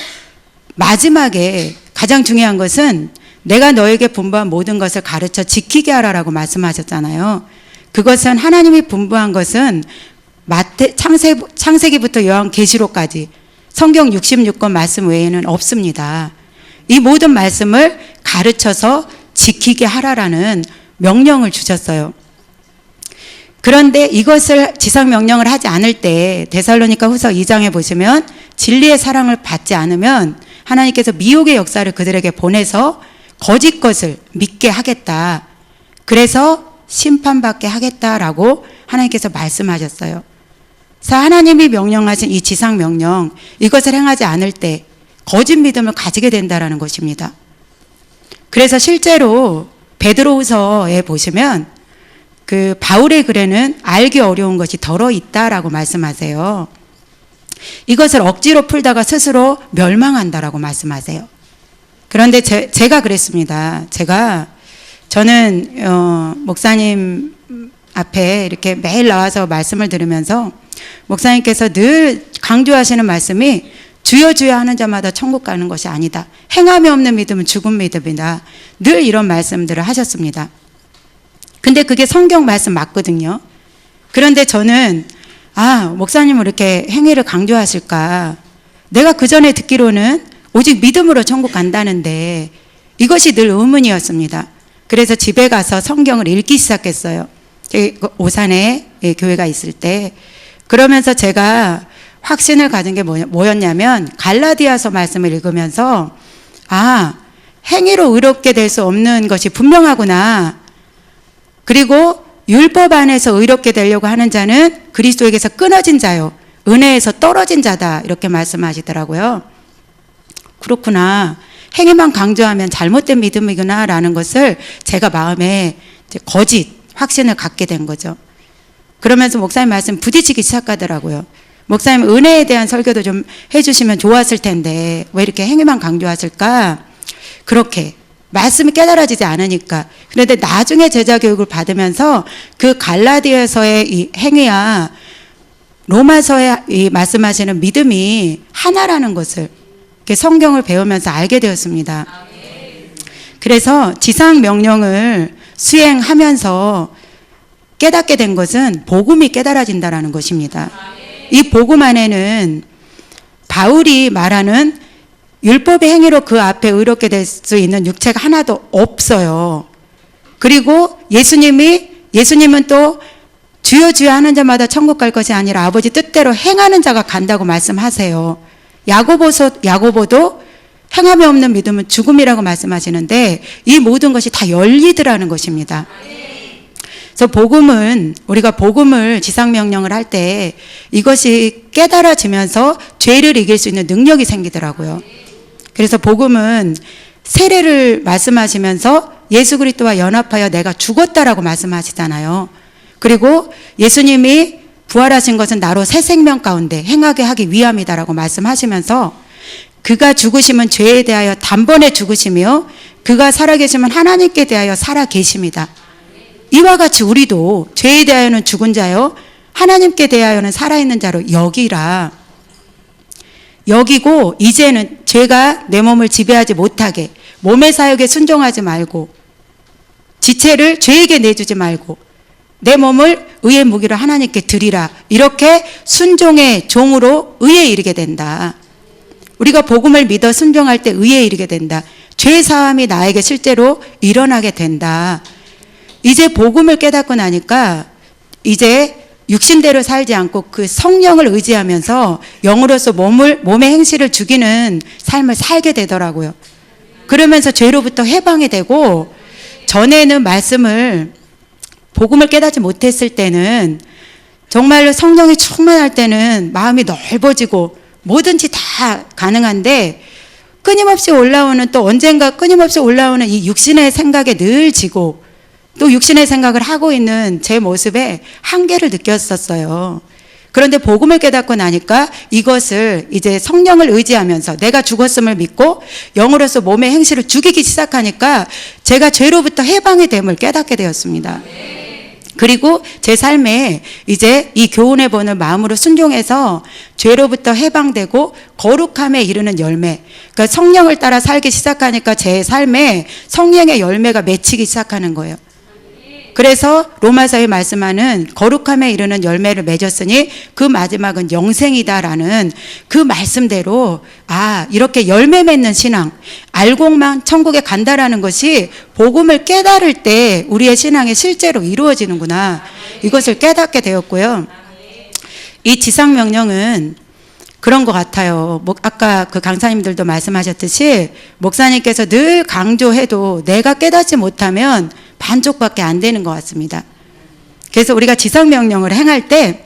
마지막에 가장 중요한 것은 내가 너에게 분부한 모든 것을 가르쳐 지키게 하라라고 말씀하셨잖아요. 그것은 하나님이 분부한 것은 창세기부터 요한계시록까지 성경 66권 말씀 외에는 없습니다. 이 모든 말씀을 가르쳐서 지키게 하라라는 명령을 주셨어요. 그런데 이것을 지상 명령을 하지 않을 때 데살로니가 후서 2장에 보시면 진리의 사랑을 받지 않으면 하나님께서 미혹의 역사를 그들에게 보내서 거짓 것을 믿게 하겠다. 그래서 심판받게 하겠다라고 하나님께서 말씀하셨어요. 그래서 하나님이 명령하신 이 지상 명령, 이것을 행하지 않을 때 거짓 믿음을 가지게 된다라는 것입니다. 그래서 실제로 베드로후서에 보시면 그 바울의 글에는 알기 어려운 것이 덜어 있다라고 말씀하세요. 이것을 억지로 풀다가 스스로 멸망한다라고 말씀하세요. 그런데 제가 그랬습니다. 저는 목사님 앞에 이렇게 매일 나와서 말씀을 들으면서 목사님께서 늘 강조하시는 말씀이 주여 주여 하는 자마다 천국 가는 것이 아니다. 행함이 없는 믿음은 죽은 믿음이다. 늘 이런 말씀들을 하셨습니다. 근데 그게 성경 말씀 맞거든요. 그런데 저는 목사님은 이렇게 행위를 강조하실까? 내가 그 전에 듣기로는 오직 믿음으로 천국 간다는데 이것이 늘 의문이었습니다. 그래서 집에 가서 성경을 읽기 시작했어요. 오산에 교회가 있을 때. 그러면서 제가 확신을 가진 게 뭐였냐면 갈라디아서 말씀을 읽으면서 행위로 의롭게 될 수 없는 것이 분명하구나. 그리고 율법 안에서 의롭게 되려고 하는 자는 그리스도에게서 끊어진 자요, 은혜에서 떨어진 자다, 이렇게 말씀하시더라고요. 그렇구나, 행위만 강조하면 잘못된 믿음이구나 라는 것을 제가 마음에 거짓 확신을 갖게 된 거죠. 그러면서 목사님 말씀 부딪히기 시작하더라고요. 목사님 은혜에 대한 설교도 좀 해주시면 좋았을 텐데 왜 이렇게 행위만 강조하실까? 그렇게 말씀이 깨달아지지 않으니까. 그런데 나중에 제자 교육을 받으면서 그 갈라디아서의 이 행위와 로마서에 이 말씀하시는 믿음이 하나라는 것을 이렇게 성경을 배우면서 알게 되었습니다. 그래서 지상 명령을 수행하면서 깨닫게 된 것은 복음이 깨달아진다라는 것입니다. 이 복음 안에는 바울이 말하는 율법의 행위로 그 앞에 의롭게 될 수 있는 육체가 하나도 없어요. 그리고 예수님은 또 주여 주여 하는 자마다 천국 갈 것이 아니라 아버지 뜻대로 행하는 자가 간다고 말씀하세요. 야고보도 행함이 없는 믿음은 죽음이라고 말씀하시는데 이 모든 것이 다 열리더라는 것입니다. 그래서 우리가 복음을 지상명령을 할 때 이것이 깨달아지면서 죄를 이길 수 있는 능력이 생기더라고요. 그래서 복음은 세례를 말씀하시면서 예수 그리스도와 연합하여 내가 죽었다라고 말씀하시잖아요. 그리고 예수님이 부활하신 것은 나로 새 생명 가운데 행하게 하기 위함이다라고 말씀하시면서 그가 죽으심은 죄에 대하여 단번에 죽으시며 그가 살아계시면 하나님께 대하여 살아계십니다. 이와 같이 우리도 죄에 대하여는 죽은 자요 하나님께 대하여는 살아있는 자로 여기고 이제는 죄가 내 몸을 지배하지 못하게 몸의 사역에 순종하지 말고 지체를 죄에게 내주지 말고 내 몸을 의의 무기로 하나님께 드리라. 이렇게 순종의 종으로 의에 이르게 된다. 우리가 복음을 믿어 순종할 때 의에 이르게 된다. 죄 사함이 나에게 실제로 일어나게 된다. 이제 복음을 깨닫고 나니까 이제 육신대로 살지 않고 그 성령을 의지하면서 영으로서 몸의 행실을 죽이는 삶을 살게 되더라고요. 그러면서 죄로부터 해방이 되고, 전에는 복음을 깨닫지 못했을 때는 정말로 성령이 충만할 때는 마음이 넓어지고 뭐든지 다 가능한데, 끊임없이 올라오는, 또 언젠가 끊임없이 올라오는 이 육신의 생각에 늘 지고 또 육신의 생각을 하고 있는 제 모습에 한계를 느꼈었어요. 그런데 복음을 깨닫고 나니까 이것을 이제 성령을 의지하면서 내가 죽었음을 믿고 영으로서 몸의 행실을 죽이기 시작하니까 제가 죄로부터 해방이 됨을 깨닫게 되었습니다. 그리고 제 삶에 이제 이 교훈의 본을 마음으로 순종해서 죄로부터 해방되고 거룩함에 이르는 열매, 그러니까 성령을 따라 살기 시작하니까 제 삶에 성령의 열매가 맺히기 시작하는 거예요. 그래서 로마서에 말씀하는 거룩함에 이르는 열매를 맺었으니 그 마지막은 영생이다라는 그 말씀대로, 이렇게 열매 맺는 신앙, 알고만 천국에 간다라는 것이 복음을 깨달을 때 우리의 신앙이 실제로 이루어지는구나, 이것을 깨닫게 되었고요. 이 지상명령은 그런 것 같아요. 아까 그 강사님들도 말씀하셨듯이 목사님께서 늘 강조해도 내가 깨닫지 못하면 반쪽밖에 안 되는 것 같습니다. 그래서 우리가 지상명령을 행할 때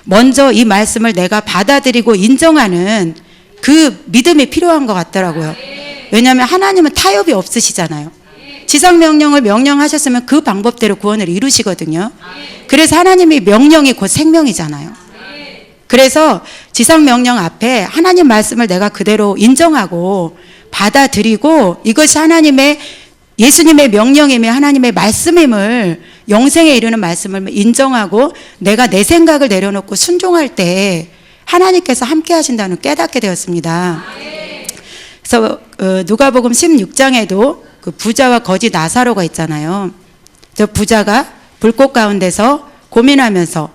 먼저 이 말씀을 내가 받아들이고 인정하는 그 믿음이 필요한 것 같더라고요. 왜냐하면 하나님은 타협이 없으시잖아요. 지상명령을 명령하셨으면 그 방법대로 구원을 이루시거든요. 그래서 하나님이 명령이 곧 생명이잖아요. 그래서 지상명령 앞에 하나님 말씀을 내가 그대로 인정하고 받아들이고, 이것이 예수님의 명령이며 하나님의 말씀임을, 영생에 이르는 말씀을 인정하고 내가 내 생각을 내려놓고 순종할 때 하나님께서 함께 하신다는 깨닫게 되었습니다. 그래서 누가복음 16장에도 그 부자와 거지 나사로가 있잖아요. 저 부자가 불꽃 가운데서 고민하면서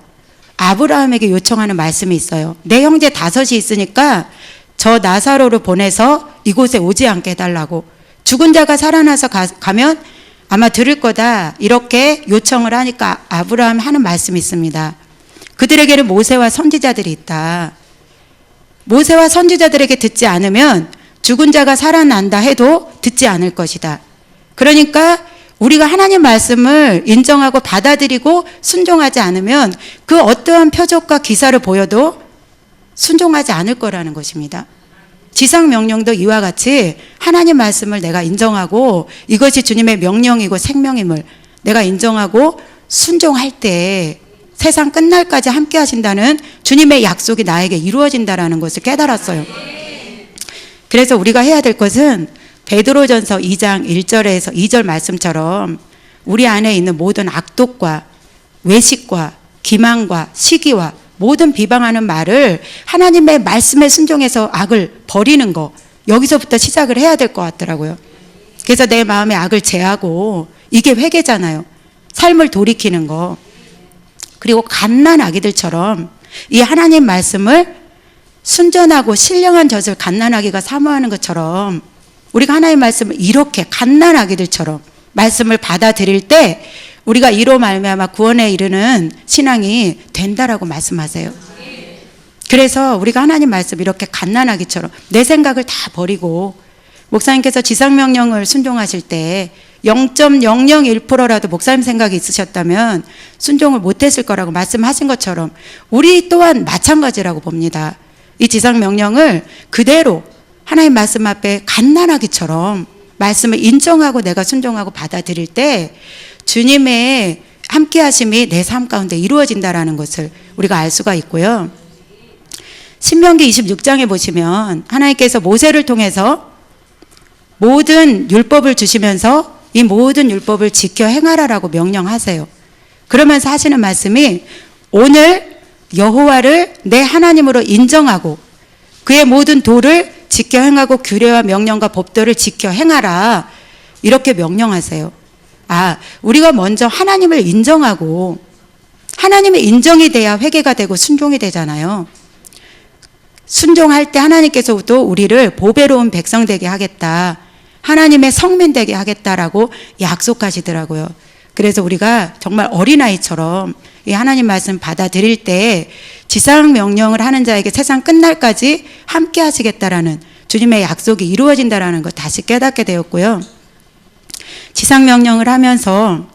아브라함에게 요청하는 말씀이 있어요. 내 형제 5이 있으니까 저 나사로를 보내서 이곳에 오지 않게 해달라고. 죽은 자가 살아나서 가면 아마 들을 거다, 이렇게 요청을 하니까 아브라함이 하는 말씀이 있습니다. 그들에게는 모세와 선지자들이 있다. 모세와 선지자들에게 듣지 않으면 죽은 자가 살아난다 해도 듣지 않을 것이다. 그러니까 우리가 하나님 말씀을 인정하고 받아들이고 순종하지 않으면 그 어떠한 표적과 기사를 보여도 순종하지 않을 거라는 것입니다. 지상명령도 이와 같이 하나님 말씀을 내가 인정하고 이것이 주님의 명령이고 생명임을 내가 인정하고 순종할 때 세상 끝날까지 함께 하신다는 주님의 약속이 나에게 이루어진다는 것을 깨달았어요. 그래서 우리가 해야 될 것은 베드로전서 2장 1절에서 2절 말씀처럼 우리 안에 있는 모든 악독과 외식과 기만과 시기와 모든 비방하는 말을 하나님의 말씀에 순종해서 악을 버리는 거, 여기서부터 시작을 해야 될 것 같더라고요. 그래서 내 마음의 악을 제하고, 이게 회개잖아요. 삶을 돌이키는 거. 그리고 갓난 아기들처럼 이 하나님 말씀을 순전하고 신령한 젖을 갓난아기가 사모하는 것처럼 우리가 하나님 말씀을 이렇게 갓난아기들처럼 말씀을 받아들일 때 우리가 이로 말미암아 구원에 이르는 신앙이 된다라고 말씀하세요. 그래서 우리가 하나님 말씀 이렇게 갓난아기처럼 내 생각을 다 버리고, 목사님께서 지상명령을 순종하실 때 0.001%라도 목사님 생각이 있으셨다면 순종을 못했을 거라고 말씀하신 것처럼 우리 또한 마찬가지라고 봅니다. 이 지상명령을 그대로 하나님 말씀 앞에 갓난아기처럼 말씀을 인정하고 내가 순종하고 받아들일 때 주님의 함께 하심이 내 삶 가운데 이루어진다라는 것을 우리가 알 수가 있고요. 신명기 26장에 보시면 하나님께서 모세를 통해서 모든 율법을 주시면서 이 모든 율법을 지켜 행하라라고 명령하세요. 그러면서 하시는 말씀이 오늘 여호와를 내 하나님으로 인정하고 그의 모든 도를 지켜 행하고 규례와 명령과 법도를 지켜 행하라, 이렇게 명령하세요. 우리가 먼저 하나님을 인정하고 하나님의 인정이 돼야 회개가 되고 순종이 되잖아요. 순종할 때 하나님께서도 우리를 보배로운 백성 되게 하겠다. 하나님의 성민 되게 하겠다라고 약속하시더라고요. 그래서 우리가 정말 어린아이처럼 이 하나님 말씀 받아들일 때 지상 명령을 하는 자에게 세상 끝날까지 함께 하시겠다라는 주님의 약속이 이루어진다라는 걸 다시 깨닫게 되었고요. 지상 명령을 하면서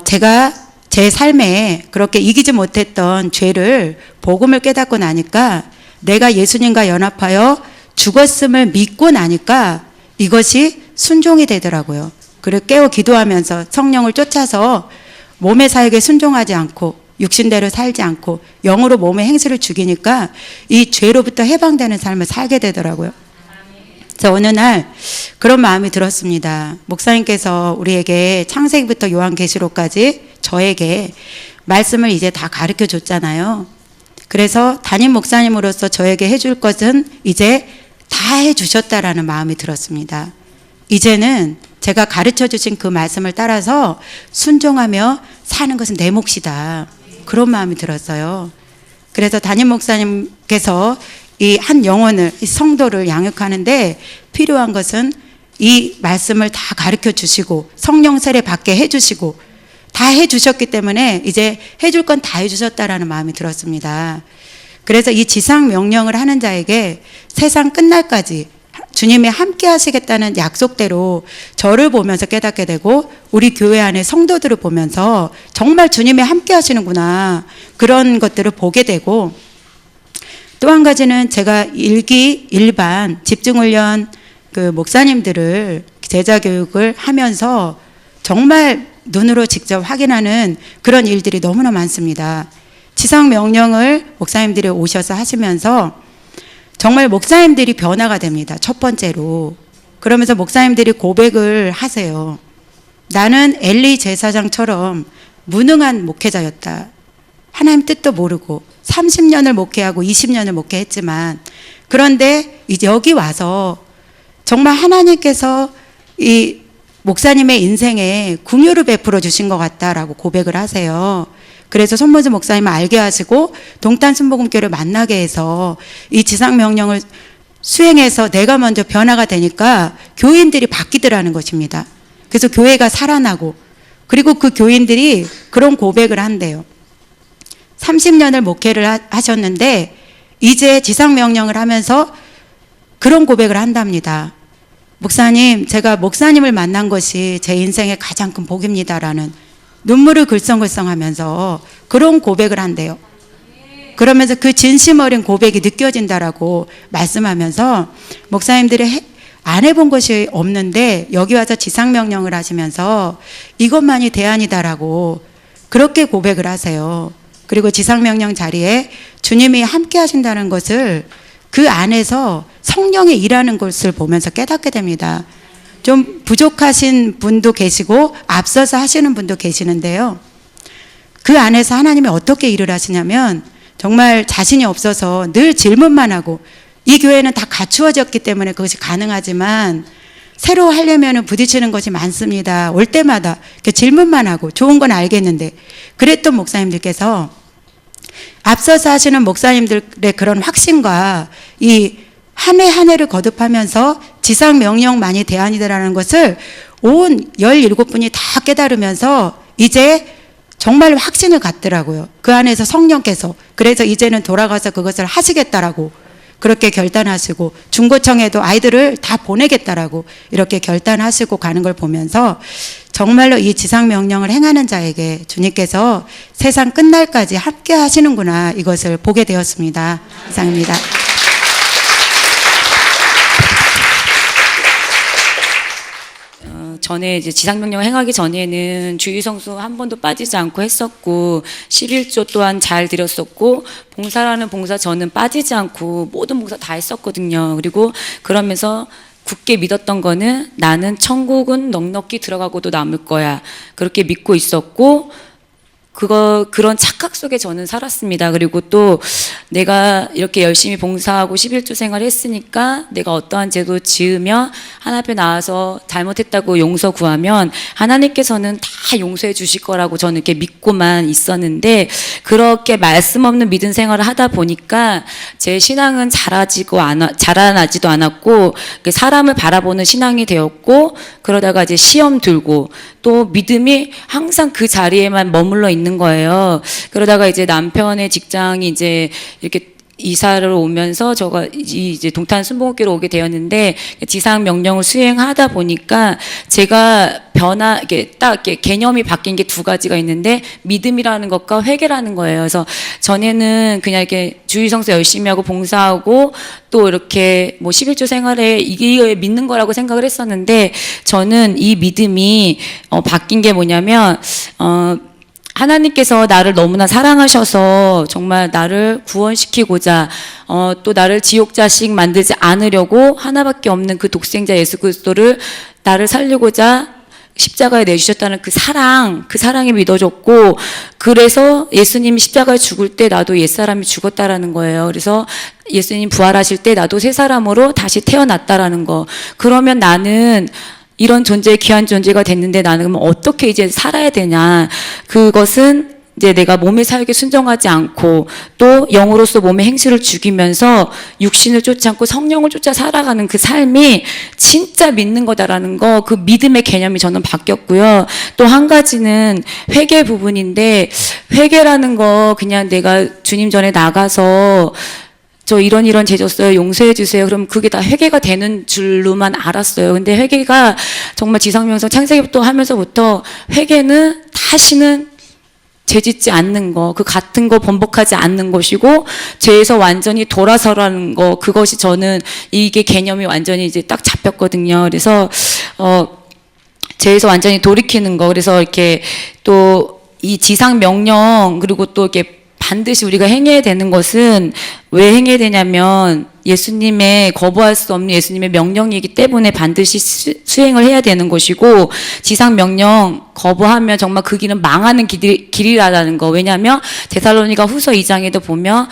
제가 제 삶에 그렇게 이기지 못했던 죄를 복음을 깨닫고 나니까 내가 예수님과 연합하여 죽었음을 믿고 나니까 이것이 순종이 되더라고요. 그리고 깨어 기도하면서 성령을 쫓아서 몸의 사역에 순종하지 않고 육신대로 살지 않고 영으로 몸의 행실을 죽이니까 이 죄로부터 해방되는 삶을 살게 되더라고요. 그래서 어느 날 그런 마음이 들었습니다. 목사님께서 우리에게 창세기부터 요한계시록까지 저에게 말씀을 이제 다 가르쳐 줬잖아요. 그래서 담임 목사님으로서 저에게 해줄 것은 이제 다 해주셨다라는 마음이 들었습니다. 이제는 제가 가르쳐 주신 그 말씀을 따라서 순종하며 사는 것은 내 몫이다. 그런 마음이 들었어요. 그래서 담임 목사님께서 이 한 영혼을, 이 성도를 양육하는데 필요한 것은 이 말씀을 다 가르쳐 주시고 성령 세례 받게 해주시고 다 해주셨기 때문에 이제 해줄 건 다 해주셨다라는 마음이 들었습니다. 그래서 이 지상 명령을 하는 자에게 세상 끝날까지 주님이 함께 하시겠다는 약속대로 저를 보면서 깨닫게 되고 우리 교회 안에 성도들을 보면서 정말 주님이 함께 하시는구나 그런 것들을 보게 되고 또 한 가지는 제가 일반 집중훈련 그 목사님들을 제자 교육을 하면서 정말 눈으로 직접 확인하는 그런 일들이 너무나 많습니다. 지상 명령을 목사님들이 오셔서 하시면서 정말 목사님들이 변화가 됩니다. 첫 번째로. 그러면서 목사님들이 고백을 하세요. 나는 엘리 제사장처럼 무능한 목회자였다. 하나님 뜻도 모르고 30년을 목회하고 20년을 목회했지만 그런데 이제 여기 와서 정말 하나님께서 이 목사님의 인생에 긍휼을 베풀어 주신 것 같다라고 고백을 하세요. 그래서 손모지 목사님을 알게 하시고 동탄 순복음교를 만나게 해서 이 지상명령을 수행해서 내가 먼저 변화가 되니까 교인들이 바뀌더라는 것입니다. 그래서 교회가 살아나고 그리고 그 교인들이 그런 고백을 한대요. 30년을 목회를 하셨는데 이제 지상명령을 하면서 그런 고백을 한답니다. 목사님, 제가 목사님을 만난 것이 제 인생의 가장 큰 복입니다라는 눈물을 글썽글썽하면서 그런 고백을 한대요. 그러면서 그 진심 어린 고백이 느껴진다라고 말씀하면서 목사님들이 안 해본 것이 없는데 여기 와서 지상명령을 하시면서 이것만이 대안이다라고 그렇게 고백을 하세요. 그리고 지상명령 자리에 주님이 함께 하신다는 것을 그 안에서 성령이 일하는 것을 보면서 깨닫게 됩니다. 좀 부족하신 분도 계시고 앞서서 하시는 분도 계시는데요. 그 안에서 하나님이 어떻게 일을 하시냐면 정말 자신이 없어서 늘 질문만 하고 이 교회는 다 갖추어졌기 때문에 그것이 가능하지만 새로 하려면 부딪히는 것이 많습니다. 올 때마다 질문만 하고 좋은 건 알겠는데 그랬던 목사님들께서 앞서서 하시는 목사님들의 그런 확신과 이 한 해 한 해를 거듭하면서 지상 명령만이 대안이다라는 것을 온 17분이 다 깨달으면서 이제 정말 확신을 갖더라고요. 그 안에서 성령께서. 그래서 이제는 돌아가서 그것을 하시겠다라고 그렇게 결단하시고 중고청에도 아이들을 다 보내겠다라고 이렇게 결단하시고 가는 걸 보면서 정말로 이 지상 명령을 행하는 자에게 주님께서 세상 끝날까지 함께 하시는구나 이것을 보게 되었습니다. 이상입니다. 전에 이제 지상명령 행하기 전에는 주의성수 한 번도 빠지지 않고 했었고 11조 또한 잘 드렸었고 봉사라는 봉사 저는 빠지지 않고 모든 봉사 다 했었거든요. 그리고 그러면서 굳게 믿었던 거는 나는 천국은 넉넉히 들어가고도 남을 거야. 그렇게 믿고 있었고 그런 착각 속에 저는 살았습니다. 그리고 또 내가 이렇게 열심히 봉사하고 11조 생활했으니까 내가 어떠한 죄도 지으며 하나님 앞에 나와서 잘못했다고 용서 구하면 하나님께서는 다 용서해 주실 거라고 저는 이렇게 믿고만 있었는데, 그렇게 말씀 없는 믿음 생활을 하다 보니까 제 신앙은 자라나지도 않았고 사람을 바라보는 신앙이 되었고, 그러다가 이제 시험 들고 또 믿음이 항상 그 자리에만 머물러 있는 거예요. 그러다가 이제 남편의 직장이 이제 이렇게 이사를 오면서 저가 이제 동탄 순복음교로 오게 되었는데, 지상 명령을 수행하다 보니까 제가 이게 딱 이렇게 개념이 바뀐 게 두 가지가 있는데, 믿음이라는 것과 회개라는 거예요. 그래서 전에는 그냥 이렇게 주의성서 열심히 하고 봉사하고 또 이렇게 뭐 11조 생활에 이게 믿는 거라고 생각을 했었는데, 저는 이 믿음이 바뀐 게 뭐냐면 하나님께서 나를 너무나 사랑하셔서 정말 나를 구원시키고자 또 나를 지옥 자식 만들지 않으려고 하나밖에 없는 그 독생자 예수 그리스도를 나를 살리고자 십자가에 내주셨다는 그 사랑이 믿어졌고, 그래서 예수님이 십자가에 죽을 때 나도 옛사람이 죽었다라는 거예요. 그래서 예수님 부활하실 때 나도 새 사람으로 다시 태어났다라는 거. 그러면 나는 이런 귀한 존재가 됐는데 나는 그럼 어떻게 이제 살아야 되냐. 그것은 이제 내가 몸의 사역에 순종하지 않고 또 영으로서 몸의 행실을 죽이면서 육신을 쫓지 않고 성령을 쫓아 살아가는 그 삶이 진짜 믿는 거다라는 거, 그 믿음의 개념이 저는 바뀌었고요. 또 한 가지는 회개 부분인데, 회개라는 거 그냥 내가 주님 전에 나가서 저 이런 죄 졌어요, 용서해 주세요, 그럼 그게 다 회개가 되는 줄로만 알았어요. 근데 회개가 정말 지상명상 창세기부터 하면서부터 회개는 다시는 죄 짓지 않는 거, 그 같은 거 번복하지 않는 것이고, 죄에서 완전히 돌아서라는 거, 그것이 저는 이게 개념이 완전히 이제 딱 잡혔거든요. 그래서 죄에서 완전히 돌이키는 거. 그래서 이렇게 또 이 지상 명령, 그리고 또 이렇게 반드시 우리가 행해야 되는 것은 왜 행해야 되냐면, 예수님의 거부할 수 없는 예수님의 명령이기 때문에 반드시 수행을 해야 되는 것이고, 지상 명령 거부하면 정말 그 길은 망하는 길이라는 거. 왜냐하면 데살로니가 후서 2장에도 보면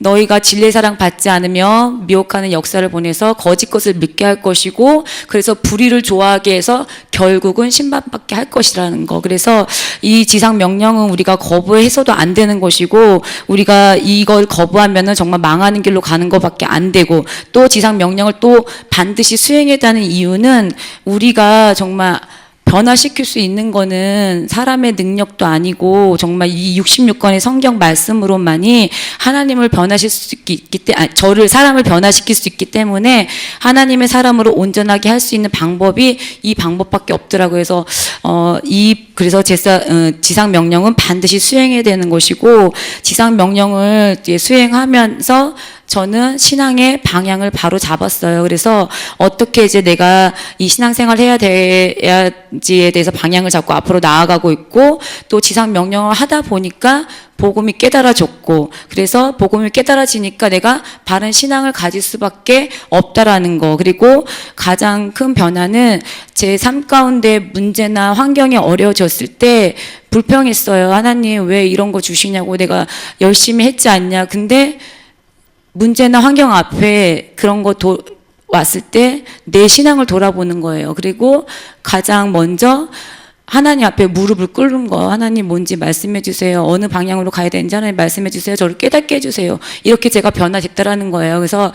너희가 진리의 사랑 받지 않으며 미혹하는 역사를 보내서 거짓 것을 믿게 할 것이고, 그래서 불의를 좋아하게 해서 결국은 심판받게 할 것이라는 거. 그래서 이 지상 명령은 우리가 거부해서도 안 되는 것이고, 우리가 이걸 거부하면은 정말 망하는 길로 가는 것밖에 안 되고, 또 지상 명령을 또 반드시 수행해야 하는 이유는 우리가 정말 변화시킬 수 있는 거는 사람의 능력도 아니고 정말 이 66권의 성경 말씀으로만이 하나님을 변화시킬 수 있기 때문에, 사람을 변화시킬 수 있기 때문에 하나님의 사람으로 온전하게 할 수 있는 방법이 이 방법밖에 없더라고요. 그래서 그래서 지상 명령은 반드시 수행해야 되는 것이고, 지상 명령을 수행하면서 저는 신앙의 방향을 바로 잡았어요. 그래서 어떻게 이제 내가 이 신앙생활 해야 돼야지에 대해서 방향을 잡고 앞으로 나아가고 있고, 또 지상 명령을 하다 보니까 복음이 깨달아졌고, 그래서 복음이 깨달아지니까 내가 바른 신앙을 가질 수밖에 없다라는 거. 그리고 가장 큰 변화는 제 삶 가운데 문제나 환경이 어려워졌을 때 불평했어요. 하나님 왜 이런 거 주시냐고, 내가 열심히 했지 않냐. 근데 문제나 환경 앞에 그런 거 왔을 때 내 신앙을 돌아보는 거예요. 그리고 가장 먼저 하나님 앞에 무릎을 꿇는 거. 하나님 뭔지 말씀해 주세요. 어느 방향으로 가야 되는지 하나님 말씀해 주세요. 저를 깨닫게 해주세요. 이렇게 제가 변화됐다라는 거예요. 그래서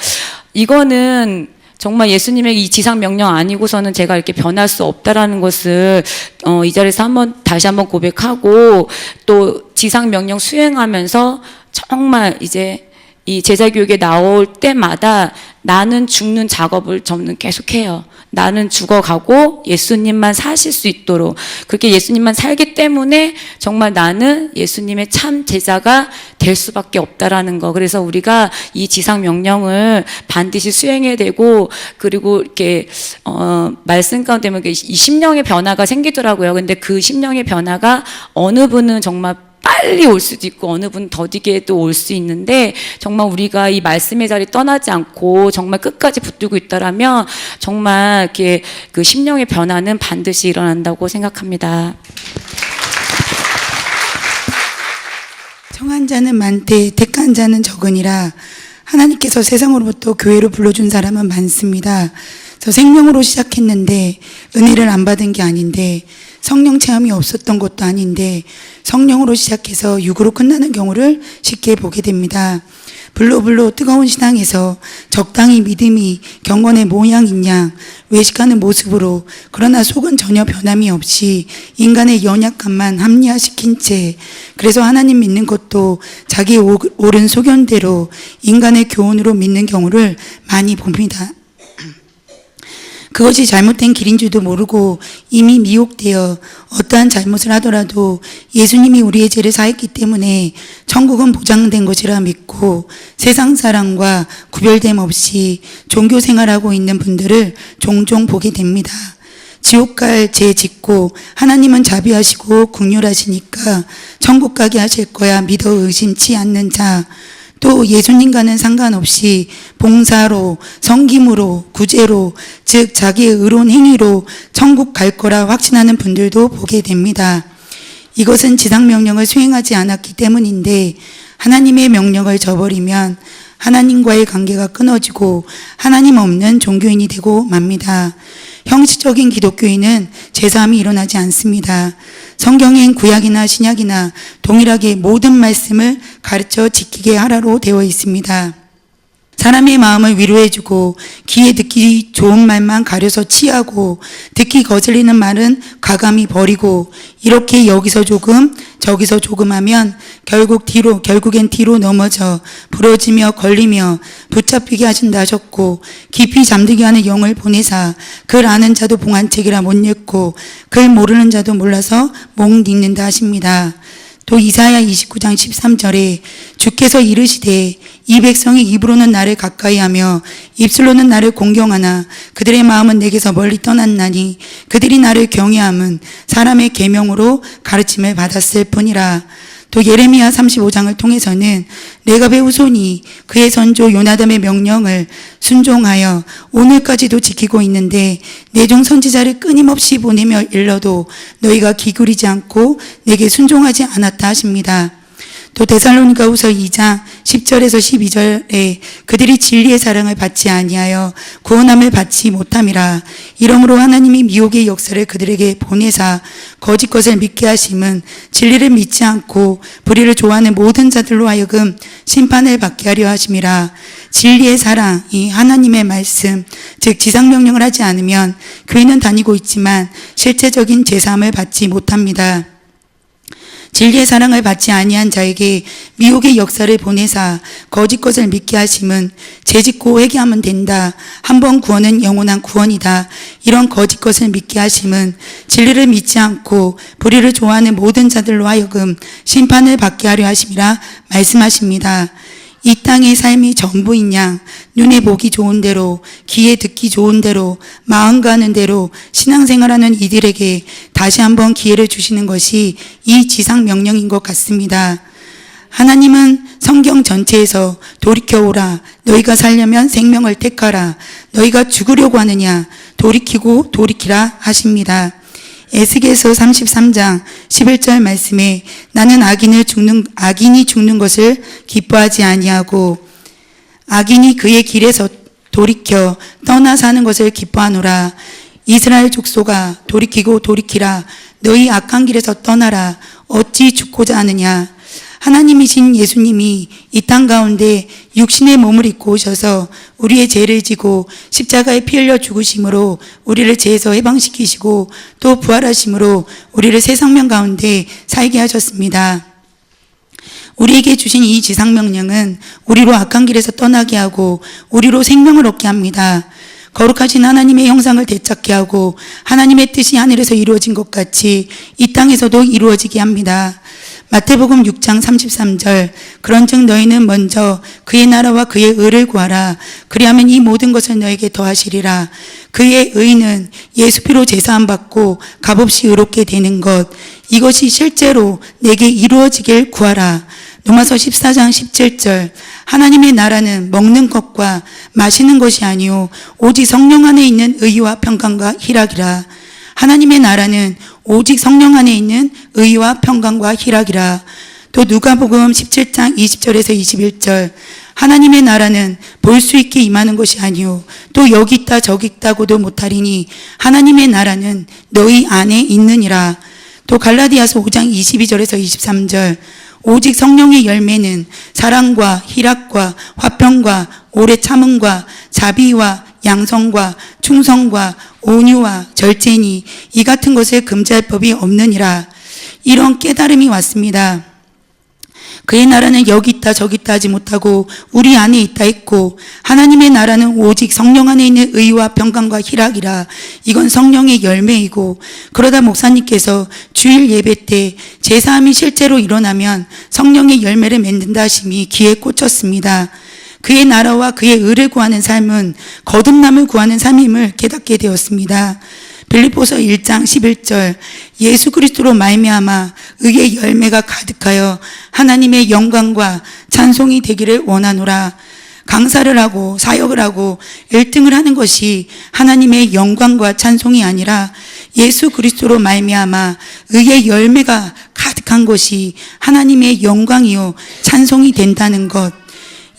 이거는 정말 예수님의 이 지상 명령 아니고서는 제가 이렇게 변할 수 없다라는 것을 이 자리에서 다시 한번 고백하고, 또 지상 명령 수행하면서 정말 이제 이 제자교육에 나올 때마다 나는 죽는 작업을 저는 계속해요. 나는 죽어가고 예수님만 사실 수 있도록, 그렇게 예수님만 살기 때문에 정말 나는 예수님의 참 제자가 될 수밖에 없다라는 거. 그래서 우리가 이 지상 명령을 반드시 수행해야 되고, 그리고 이렇게 말씀 가운데 보면 이 심령의 변화가 생기더라고요. 근데 그 심령의 변화가 어느 분은 정말 빨리 올 수도 있고 어느 분 더디게도 올 수 있는데, 정말 우리가 이 말씀의 자리 떠나지 않고 정말 끝까지 붙들고 있다라면 정말 이렇게 그 심령의 변화는 반드시 일어난다고 생각합니다. 평한 자는 많되 택한 자는 적으니라. 하나님께서 세상으로부터 교회로 불러준 사람은 많습니다. 저 생명으로 시작했는데 은혜를 안 받은 게 아닌데, 성령 체험이 없었던 것도 아닌데 성령으로 시작해서 육으로 끝나는 경우를 쉽게 보게 됩니다. 불로불로 뜨거운 신앙에서 적당히 믿음이 경건의 모양인 양 외식하는 모습으로, 그러나 속은 전혀 변함이 없이 인간의 연약함만 합리화시킨 채, 그래서 하나님 믿는 것도 자기 옳은 소견대로 인간의 교훈으로 믿는 경우를 많이 봅니다. 그것이 잘못된 길인 줄도 모르고 이미 미혹되어 어떠한 잘못을 하더라도 예수님이 우리의 죄를 사했기 때문에 천국은 보장된 것이라 믿고 세상 사람과 구별됨 없이 종교 생활하고 있는 분들을 종종 보게 됩니다. 지옥 갈 죄 짓고 하나님은 자비하시고 긍휼하시니까 천국 가게 하실 거야 믿어 의심치 않는 자, 또 예수님과는 상관없이 봉사로, 섬김으로, 구제로, 즉 자기의 의로운 행위로 천국 갈 거라 확신하는 분들도 보게 됩니다. 이것은 지상명령을 수행하지 않았기 때문인데, 하나님의 명령을 저버리면 하나님과의 관계가 끊어지고 하나님 없는 종교인이 되고 맙니다. 형식적인 기독교인은 제사함이 일어나지 않습니다. 성경엔 구약이나 신약이나 동일하게 모든 말씀을 가르쳐 지키게 하라로 되어 있습니다. 사람의 마음을 위로해주고 귀에 듣기 좋은 말만 가려서 취하고 듣기 거슬리는 말은 가감히 버리고, 이렇게 여기서 조금 저기서 조금 하면 결국엔 뒤로 넘어져 부러지며 걸리며 붙잡히게 하신다 하셨고, 깊이 잠들게 하는 영을 보내사 글 아는 자도 봉안책이라 못 읽고 글 모르는 자도 몰라서 못 읽는다 하십니다. 또 이사야 29장 13절에 주께서 이르시되 이 백성이 입으로는 나를 가까이하며 입술로는 나를 공경하나 그들의 마음은 내게서 멀리 떠났나니 그들이 나를 경외함은 사람의 계명으로 가르침을 받았을 뿐이라. 또 예레미야 35장을 통해서는 레갑의 후손이 그의 선조 요나단의 명령을 순종하여 오늘까지도 지키고 있는데 내 종 선지자를 끊임없이 보내며 일러도 너희가 기울이지 않고 내게 순종하지 않았다 하십니다. 또 데살로니가 후서 2장 10절에서 12절에 그들이 진리의 사랑을 받지 아니하여 구원함을 받지 못함이라. 이러므로 하나님이 미혹의 역사를 그들에게 보내사 거짓 것을 믿게 하심은 진리를 믿지 않고 불의를 좋아하는 모든 자들로 하여금 심판을 받게 하려 하심이라. 진리의 사랑, 이 하나님의 말씀, 즉 지상명령을 하지 않으면 교회는 다니고 있지만 실제적인 제사함을 받지 못합니다. 진리의 사랑을 받지 아니한 자에게 미혹의 역사를 보내사 거짓 것을 믿게 하심은 죄짓고 회개하면 된다. 한 번 구원은 영원한 구원이다. 이런 거짓 것을 믿게 하심은 진리를 믿지 않고 불의를 좋아하는 모든 자들로 하여금 심판을 받게 하려 하심이라 말씀하십니다. 이 땅의 삶이 전부인 양 눈에 보기 좋은 대로, 귀에 듣기 좋은 대로, 마음 가는 대로 신앙생활하는 이들에게 다시 한번 기회를 주시는 것이 이 지상 명령인 것 같습니다. 하나님은 성경 전체에서 돌이켜오라, 너희가 살려면 생명을 택하라, 너희가 죽으려고 하느냐, 돌이키고 돌이키라 하십니다. 에스겔서 33장 11절 말씀에 나는 악인이 죽는 것을 기뻐하지 아니하고 악인이 그의 길에서 돌이켜 떠나 사는 것을 기뻐하노라. 이스라엘 족속아 돌이키고 돌이키라. 너희 악한 길에서 떠나라. 어찌 죽고자 하느냐. 하나님이신 예수님이 이 땅 가운데 육신의 몸을 입고 오셔서 우리의 죄를 지고 십자가에 피 흘려 죽으심으로 우리를 죄에서 해방시키시고 또 부활하심으로 우리를 새 생명 가운데 살게 하셨습니다. 우리에게 주신 이 지상명령은 우리로 악한 길에서 떠나게 하고 우리로 생명을 얻게 합니다. 거룩하신 하나님의 형상을 되찾게 하고 하나님의 뜻이 하늘에서 이루어진 것 같이 이 땅에서도 이루어지게 합니다. 마태복음 6장 33절 그런즉 너희는 먼저 그의 나라와 그의 의를 구하라. 그리하면 이 모든 것을 너에게 더하시리라. 그의 의는 예수 피로 제사함 받고 값없이 의롭게 되는 것, 이것이 실제로 내게 이루어지길 구하라. 로마서 14장 17절 하나님의 나라는 먹는 것과 마시는 것이 아니요 오직 성령 안에 있는 의와 평강과 희락이라. 하나님의 나라는 오직 성령 안에 있는 의와 평강과 희락이라. 또 누가복음 17장 20절에서 21절 하나님의 나라는 볼 수 있게 임하는 것이 아니요 또 여기 있다 저기 있다고도 못하리니 하나님의 나라는 너희 안에 있느니라. 또 갈라디아서 5장 22절에서 23절 오직 성령의 열매는 사랑과 희락과 화평과 오래 참음과 자비와 양성과 충성과 온유와 절제니 이 같은 것을 금지할 법이 없느니라. 이런 깨달음이 왔습니다. 그의 나라는 여기 있다 저기 있다 하지 못하고 우리 안에 있다 했고 하나님의 나라는 오직 성령 안에 있는 의와 평강과 희락이라. 이건 성령의 열매이고 그러다 목사님께서 주일 예배 때 제사함이 실제로 일어나면 성령의 열매를 맺는다 하심이 귀에 꽂혔습니다. 그의 나라와 그의 의를 구하는 삶은 거듭남을 구하는 삶임을 깨닫게 되었습니다. 빌립보서 1장 11절 예수 그리스도로 말미암아 의의 열매가 가득하여 하나님의 영광과 찬송이 되기를 원하노라. 강사를 하고 사역을 하고 1등을 하는 것이 하나님의 영광과 찬송이 아니라 예수 그리스도로 말미암아 의의 열매가 가득한 것이 하나님의 영광이요 찬송이 된다는 것.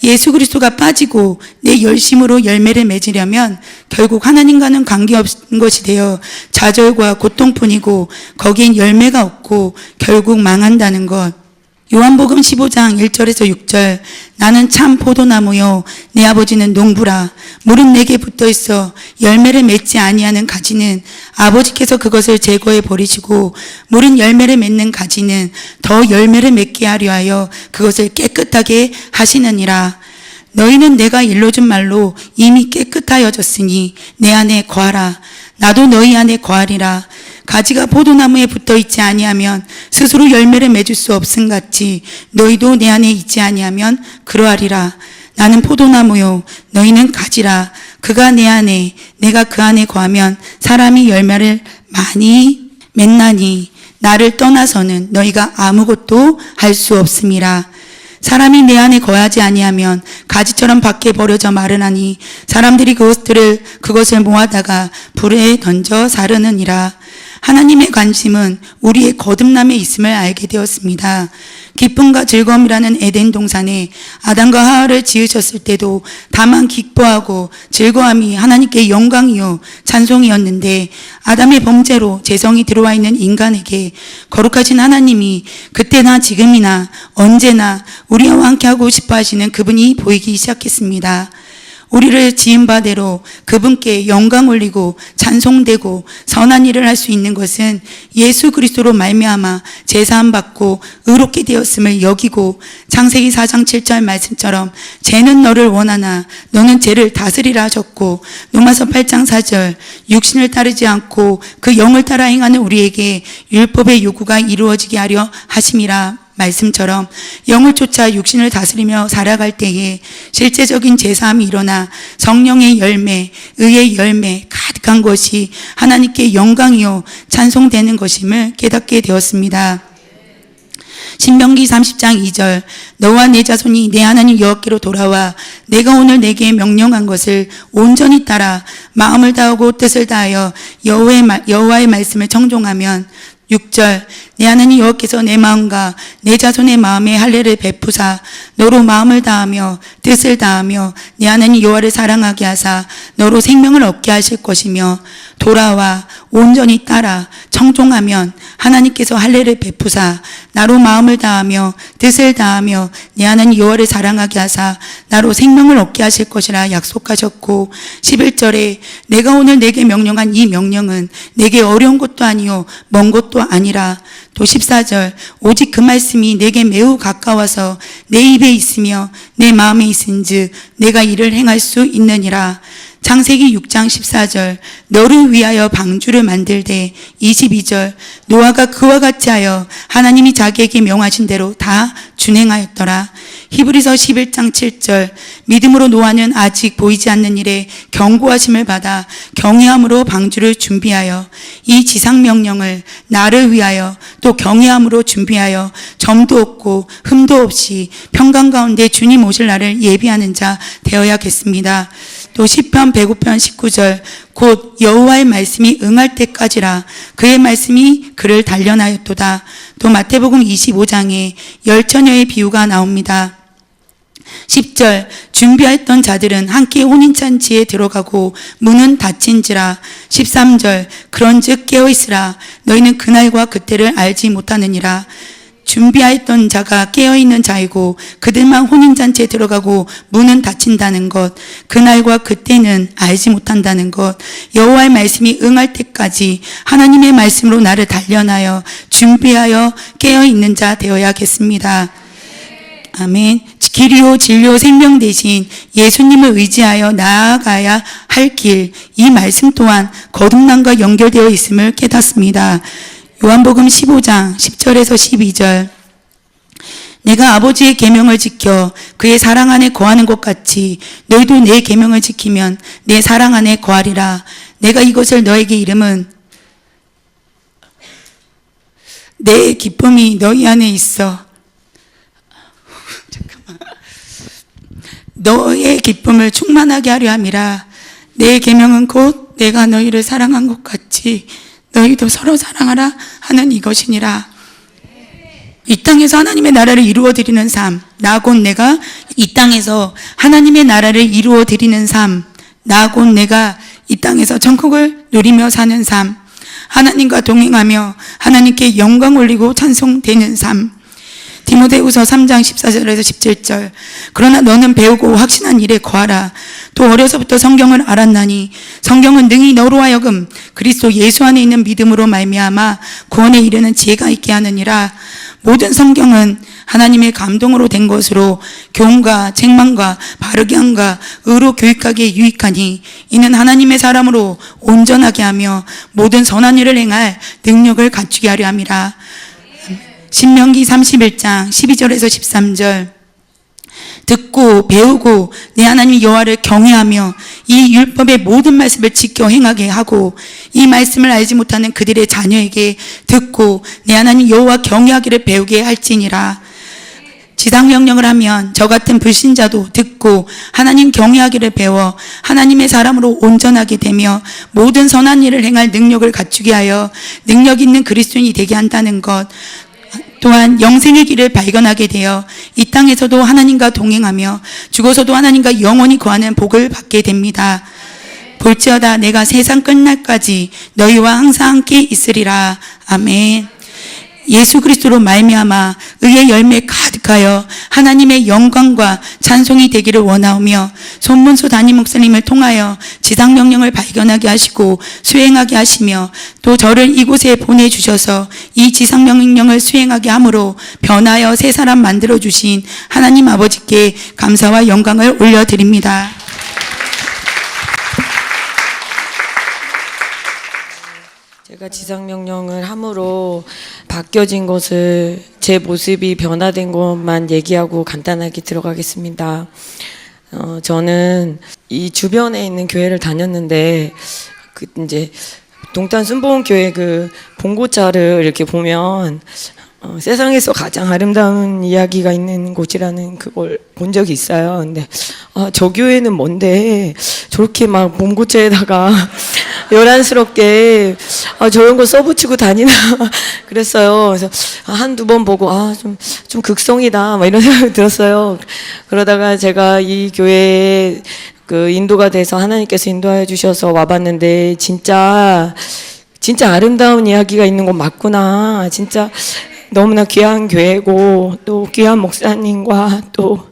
예수 그리스도가 빠지고 내 열심으로 열매를 맺으려면 결국 하나님과는 관계없는 것이 되어 좌절과 고통뿐이고 거기엔 열매가 없고 결국 망한다는 것. 요한복음 15장 1절에서 6절 나는 참 포도나무요 내 아버지는 농부라. 물은 내게 붙어있어 열매를 맺지 아니하는 가지는 아버지께서 그것을 제거해 버리시고 물은 열매를 맺는 가지는 더 열매를 맺게 하려 하여 그것을 깨끗하게 하시느니라. 너희는 내가 일러준 말로 이미 깨끗하여졌으니 내 안에 거하라. 나도 너희 안에 거하리라. 가지가 포도나무에 붙어있지 아니하면 스스로 열매를 맺을 수 없음 같이 너희도 내 안에 있지 아니하면 그러하리라. 나는 포도나무요 너희는 가지라. 그가 내 안에 내가 그 안에 거하면 사람이 열매를 많이 맺나니 나를 떠나서는 너희가 아무것도 할 수 없음이라. 사람이 내 안에 거하지 아니하면 가지처럼 밖에 버려져 마르나니 사람들이 그것을 모아다가 불에 던져 사르느니라. 하나님의 관심은 우리의 거듭남에 있음을 알게 되었습니다. 기쁨과 즐거움이라는 에덴 동산에 아담과 하와를 지으셨을 때도 다만 기뻐하고 즐거움이 하나님께 영광이요 찬송이었는데 아담의 범죄로 죄성이 들어와 있는 인간에게 거룩하신 하나님이 그때나 지금이나 언제나 우리와 함께 하고 싶어 하시는 그분이 보이기 시작했습니다. 우리를 지은 바대로 그분께 영광 올리고 찬송되고 선한 일을 할 수 있는 것은 예수 그리스도로 말미암아 제사함 받고 의롭게 되었음을 여기고 창세기 4장 7절 말씀처럼 죄는 너를 원하나 너는 죄를 다스리라 하셨고 로마서 8장 4절 육신을 따르지 않고 그 영을 따라 행하는 우리에게 율법의 요구가 이루어지게 하려 하심이라 말씀처럼 영을 쫓아 육신을 다스리며 살아갈 때에 실제적인 제사함이 일어나 성령의 열매, 의의 열매 가득한 것이 하나님께 영광이요 찬송되는 것임을 깨닫게 되었습니다. 신명기 30장 2절 너와 내 자손이 내 하나님 여호와께로 돌아와 내가 오늘 내게 명령한 것을 온전히 따라 마음을 다하고 뜻을 다하여 여호와의 말씀을 청종하면 6절 내 하나님 여호와께서 내 마음과 내 자손의 마음에 할례를 베푸사 너로 마음을 다하며 뜻을 다하며 내 하나님 여호와를 사랑하게 하사 너로 생명을 얻게 하실 것이며 돌아와 온전히 따라 청종하면 하나님께서 할례를 베푸사 나로 마음을 다하며 뜻을 다하며 내 하나님 여호와를 사랑하게 하사 나로 생명을 얻게 하실 것이라 약속하셨고 11절에 내가 오늘 내게 명령한 이 명령은 내게 어려운 것도 아니요 먼 것도 아니라 또 14절 오직 그 말씀이 내게 매우 가까워서 내 입에 있으며 내 마음에 있은즉 내가 이를 행할 수 있느니라. 창세기 6장 14절 너를 위하여 방주를 만들되 22절 노아가 그와 같이 하여 하나님이 자기에게 명하신 대로 다 준행하였더라. 히브리서 11장 7절 믿음으로 노아는 아직 보이지 않는 일에 경고하심을 받아 경외함으로 방주를 준비하여 이 지상명령을 나를 위하여 또 경외함으로 준비하여 점도 없고 흠도 없이 평강 가운데 주님 오실 날을 예비하는 자 되어야겠습니다. 또 시편 105편 19절 곧 여호와의 말씀이 응할 때까지라 그의 말씀이 그를 단련하였도다. 또 마태복음 25장에 10처녀의 비유가 나옵니다. 10절 준비했던 자들은 함께 혼인잔치에 들어가고 문은 닫힌지라. 13절 그런즉 깨어있으라 너희는 그날과 그때를 알지 못하느니라. 준비하였던 자가 깨어있는 자이고 그들만 혼인잔치에 들어가고 문은 닫힌다는 것, 그날과 그때는 알지 못한다는 것, 여호와의 말씀이 응할 때까지 하나님의 말씀으로 나를 단련하여 준비하여 깨어있는 자 되어야겠습니다. 아멘. 길이요 진리요 생명 대신 예수님을 의지하여 나아가야 할 길, 이 말씀 또한 거듭남과 연결되어 있음을 깨닫습니다. 요한복음 15장 10절에서 12절 내가 아버지의 계명을 지켜 그의 사랑 안에 거하는 것 같이 너희도 내 계명을 지키면 내 사랑 안에 거하리라. 내가 이것을 너에게 이름은 내 기쁨이 너희 안에 있어. 너의 기쁨을 충만하게 하려 함이라. 내 계명은 곧 내가 너희를 사랑한 것 같이 너희도 서로 사랑하라 하는 이것이니라. 이 땅에서 하나님의 나라를 이루어 드리는 삶, 나 곧 내가 이 땅에서 하나님의 나라를 이루어 드리는 삶, 나 곧 내가 이 땅에서 천국을 누리며 사는 삶, 하나님과 동행하며 하나님께 영광 올리고 찬송되는 삶. 디모데후서 3장 14절에서 17절 그러나 너는 배우고 확신한 일에 거하라. 또 어려서부터 성경을 알았나니 성경은 능히 너로 하여금 그리스도 예수 안에 있는 믿음으로 말미암아 구원에 이르는 지혜가 있게 하느니라. 모든 성경은 하나님의 감동으로 된 것으로 교훈과 책망과 바르게 함과 의로 교육하기에 유익하니 이는 하나님의 사람으로 온전하게 하며 모든 선한 일을 행할 능력을 갖추게 하려 함이라. 신명기 31장 12절에서 13절 듣고 배우고 내 하나님 여호와를 경외하며 이 율법의 모든 말씀을 지켜 행하게 하고 이 말씀을 알지 못하는 그들의 자녀에게 듣고 내 하나님 여호와 경외하기를 배우게 할지니라. 지상명령을 하면 저 같은 불신자도 듣고 하나님 경외하기를 배워 하나님의 사람으로 온전하게 되며 모든 선한 일을 행할 능력을 갖추게 하여 능력 있는 그리스도인이 되게 한다는 것, 또한 영생의 길을 발견하게 되어 이 땅에서도 하나님과 동행하며 죽어서도 하나님과 영원히 거하는 복을 받게 됩니다. 볼지어다 내가 세상 끝날까지 너희와 항상 함께 있으리라. 아멘. 예수 그리스도로 말미암아 의의 열매 가득하여 하나님의 영광과 찬송이 되기를 원하오며 손문수 담임 목사님을 통하여 지상명령을 발견하게 하시고 수행하게 하시며 또 저를 이곳에 보내주셔서 이 지상명령을 수행하게 함으로 변하여 새 사람 만들어주신 하나님 아버지께 감사와 영광을 올려드립니다. 제가 지상명령을 함으로 바뀌어진 것을 제 모습이 변화된 것만 얘기하고 간단하게 들어가겠습니다. 저는 이 주변에 있는 교회를 다녔는데 이제 동탄 순복음교회 그 봉고차를 이렇게 보면 세상에서 가장 아름다운 이야기가 있는 곳이라는 그걸 본 적이 있어요. 근데 저 교회는 뭔데 저렇게 막 봉고차에다가 요란스럽게 저런 거 써붙이고 다니나 그랬어요. 그래서 한두 번 보고 좀 극성이다 막 이런 생각이 들었어요. 그러다가 제가 이 교회에 그 인도가 돼서 하나님께서 인도하여 주셔서 와봤는데 진짜 아름다운 이야기가 있는 곳 맞구나. 진짜 너무나 귀한 교회고 또 귀한 목사님과 또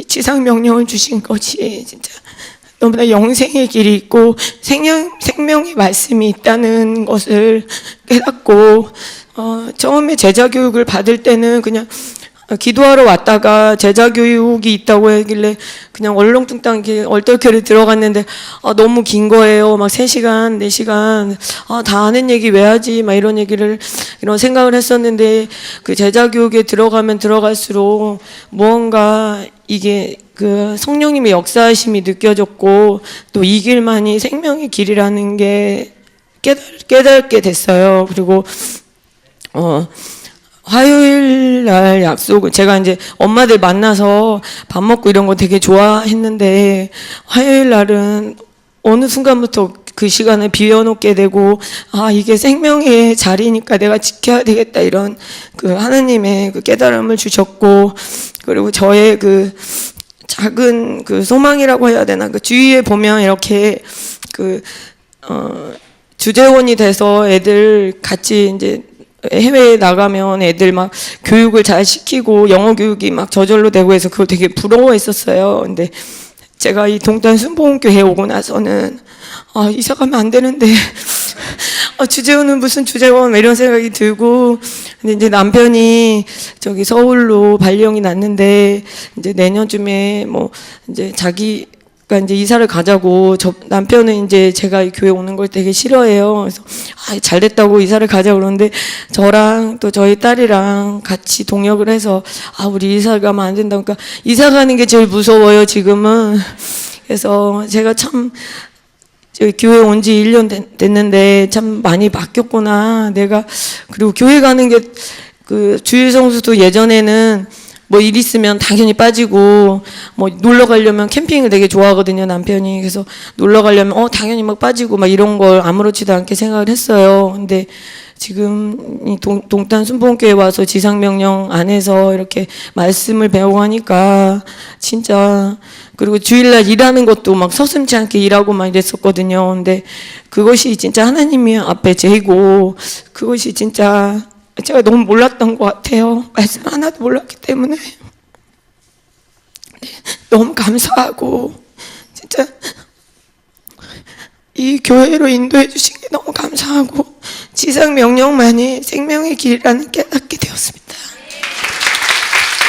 지상명령을 주신 것이 진짜 너무나 영생의 길이 있고 생명의 말씀이 있다는 것을 깨닫고 처음에 제자교육을 받을 때는 그냥 기도하러 왔다가 제자교육이 있다고 하길래 그냥 얼렁뚱땅 이렇게 얼떨결에 들어갔는데 너무 긴 거예요. 막 3시간, 4시간 다 아는 얘기 왜 하지? 막 이런 생각을 했었는데 그 제자교육에 들어가면 들어갈수록 무언가 이게 그 성령님의 역사하심이 느껴졌고 또 이 길만이 생명의 길이라는 게 깨닫게 됐어요. 그리고 화요일 날 약속을 제가 이제 엄마들 만나서 밥 먹고 이런 거 되게 좋아했는데 화요일 날은 어느 순간부터 그 시간을 비워놓게 되고, 아, 이게 생명의 자리니까 내가 지켜야 되겠다, 이런 그 하나님의 그 깨달음을 주셨고, 그리고 저의 그 작은 그 소망이라고 해야 되나, 그 주위에 보면 이렇게 주재원이 돼서 애들 같이 이제 해외에 나가면 애들 막 교육을 잘 시키고 영어 교육이 막 저절로 되고 해서 그걸 되게 부러워했었어요. 근데 제가 이 동탄 순복음교회에 오고 나서는 아, 이사 가면 안 되는데 주재원은 무슨 주재원 이런 생각이 들고, 근데 이제 남편이 저기 서울로 발령이 났는데 이제 내년쯤에 뭐 이제 자기가 이제 이사를 가자고, 남편은 이제 제가 이 교회 오는 걸 되게 싫어해요. 그래서 아, 잘 됐다고 이사를 가자 그러는데 저랑 또 저희 딸이랑 같이 동역을 해서 아, 우리 이사 가면 안 된다고. 그러니까 이사 가는 게 제일 무서워요, 지금은. 그래서 제가 참 저희 교회 온 지 1년 됐는데 참 많이 바뀌었구나, 내가. 그리고 교회 가는 게 그 주일성수도 예전에는 뭐 일 있으면 당연히 빠지고, 뭐 놀러 가려면 캠핑을 되게 좋아하거든요, 남편이. 그래서 놀러 가려면 당연히 막 빠지고 막 이런 걸 아무렇지도 않게 생각을 했어요. 근데 지금 이 동탄 순복음교회 와서 지상명령 안에서 이렇게 말씀을 배우고 하니까 진짜, 그리고 주일날 일하는 것도 막 서슴지 않게 일하고 막 이랬었거든요. 근데 그것이 진짜 하나님이 앞에 제이고, 그것이 진짜 제가 너무 몰랐던 것 같아요. 말씀 하나도 몰랐기 때문에. 너무 감사하고, 진짜 이 교회로 인도해 주신 게 너무 감사하고, 지상 명령만이 생명의 길이라는 깨닫게 되었습니다.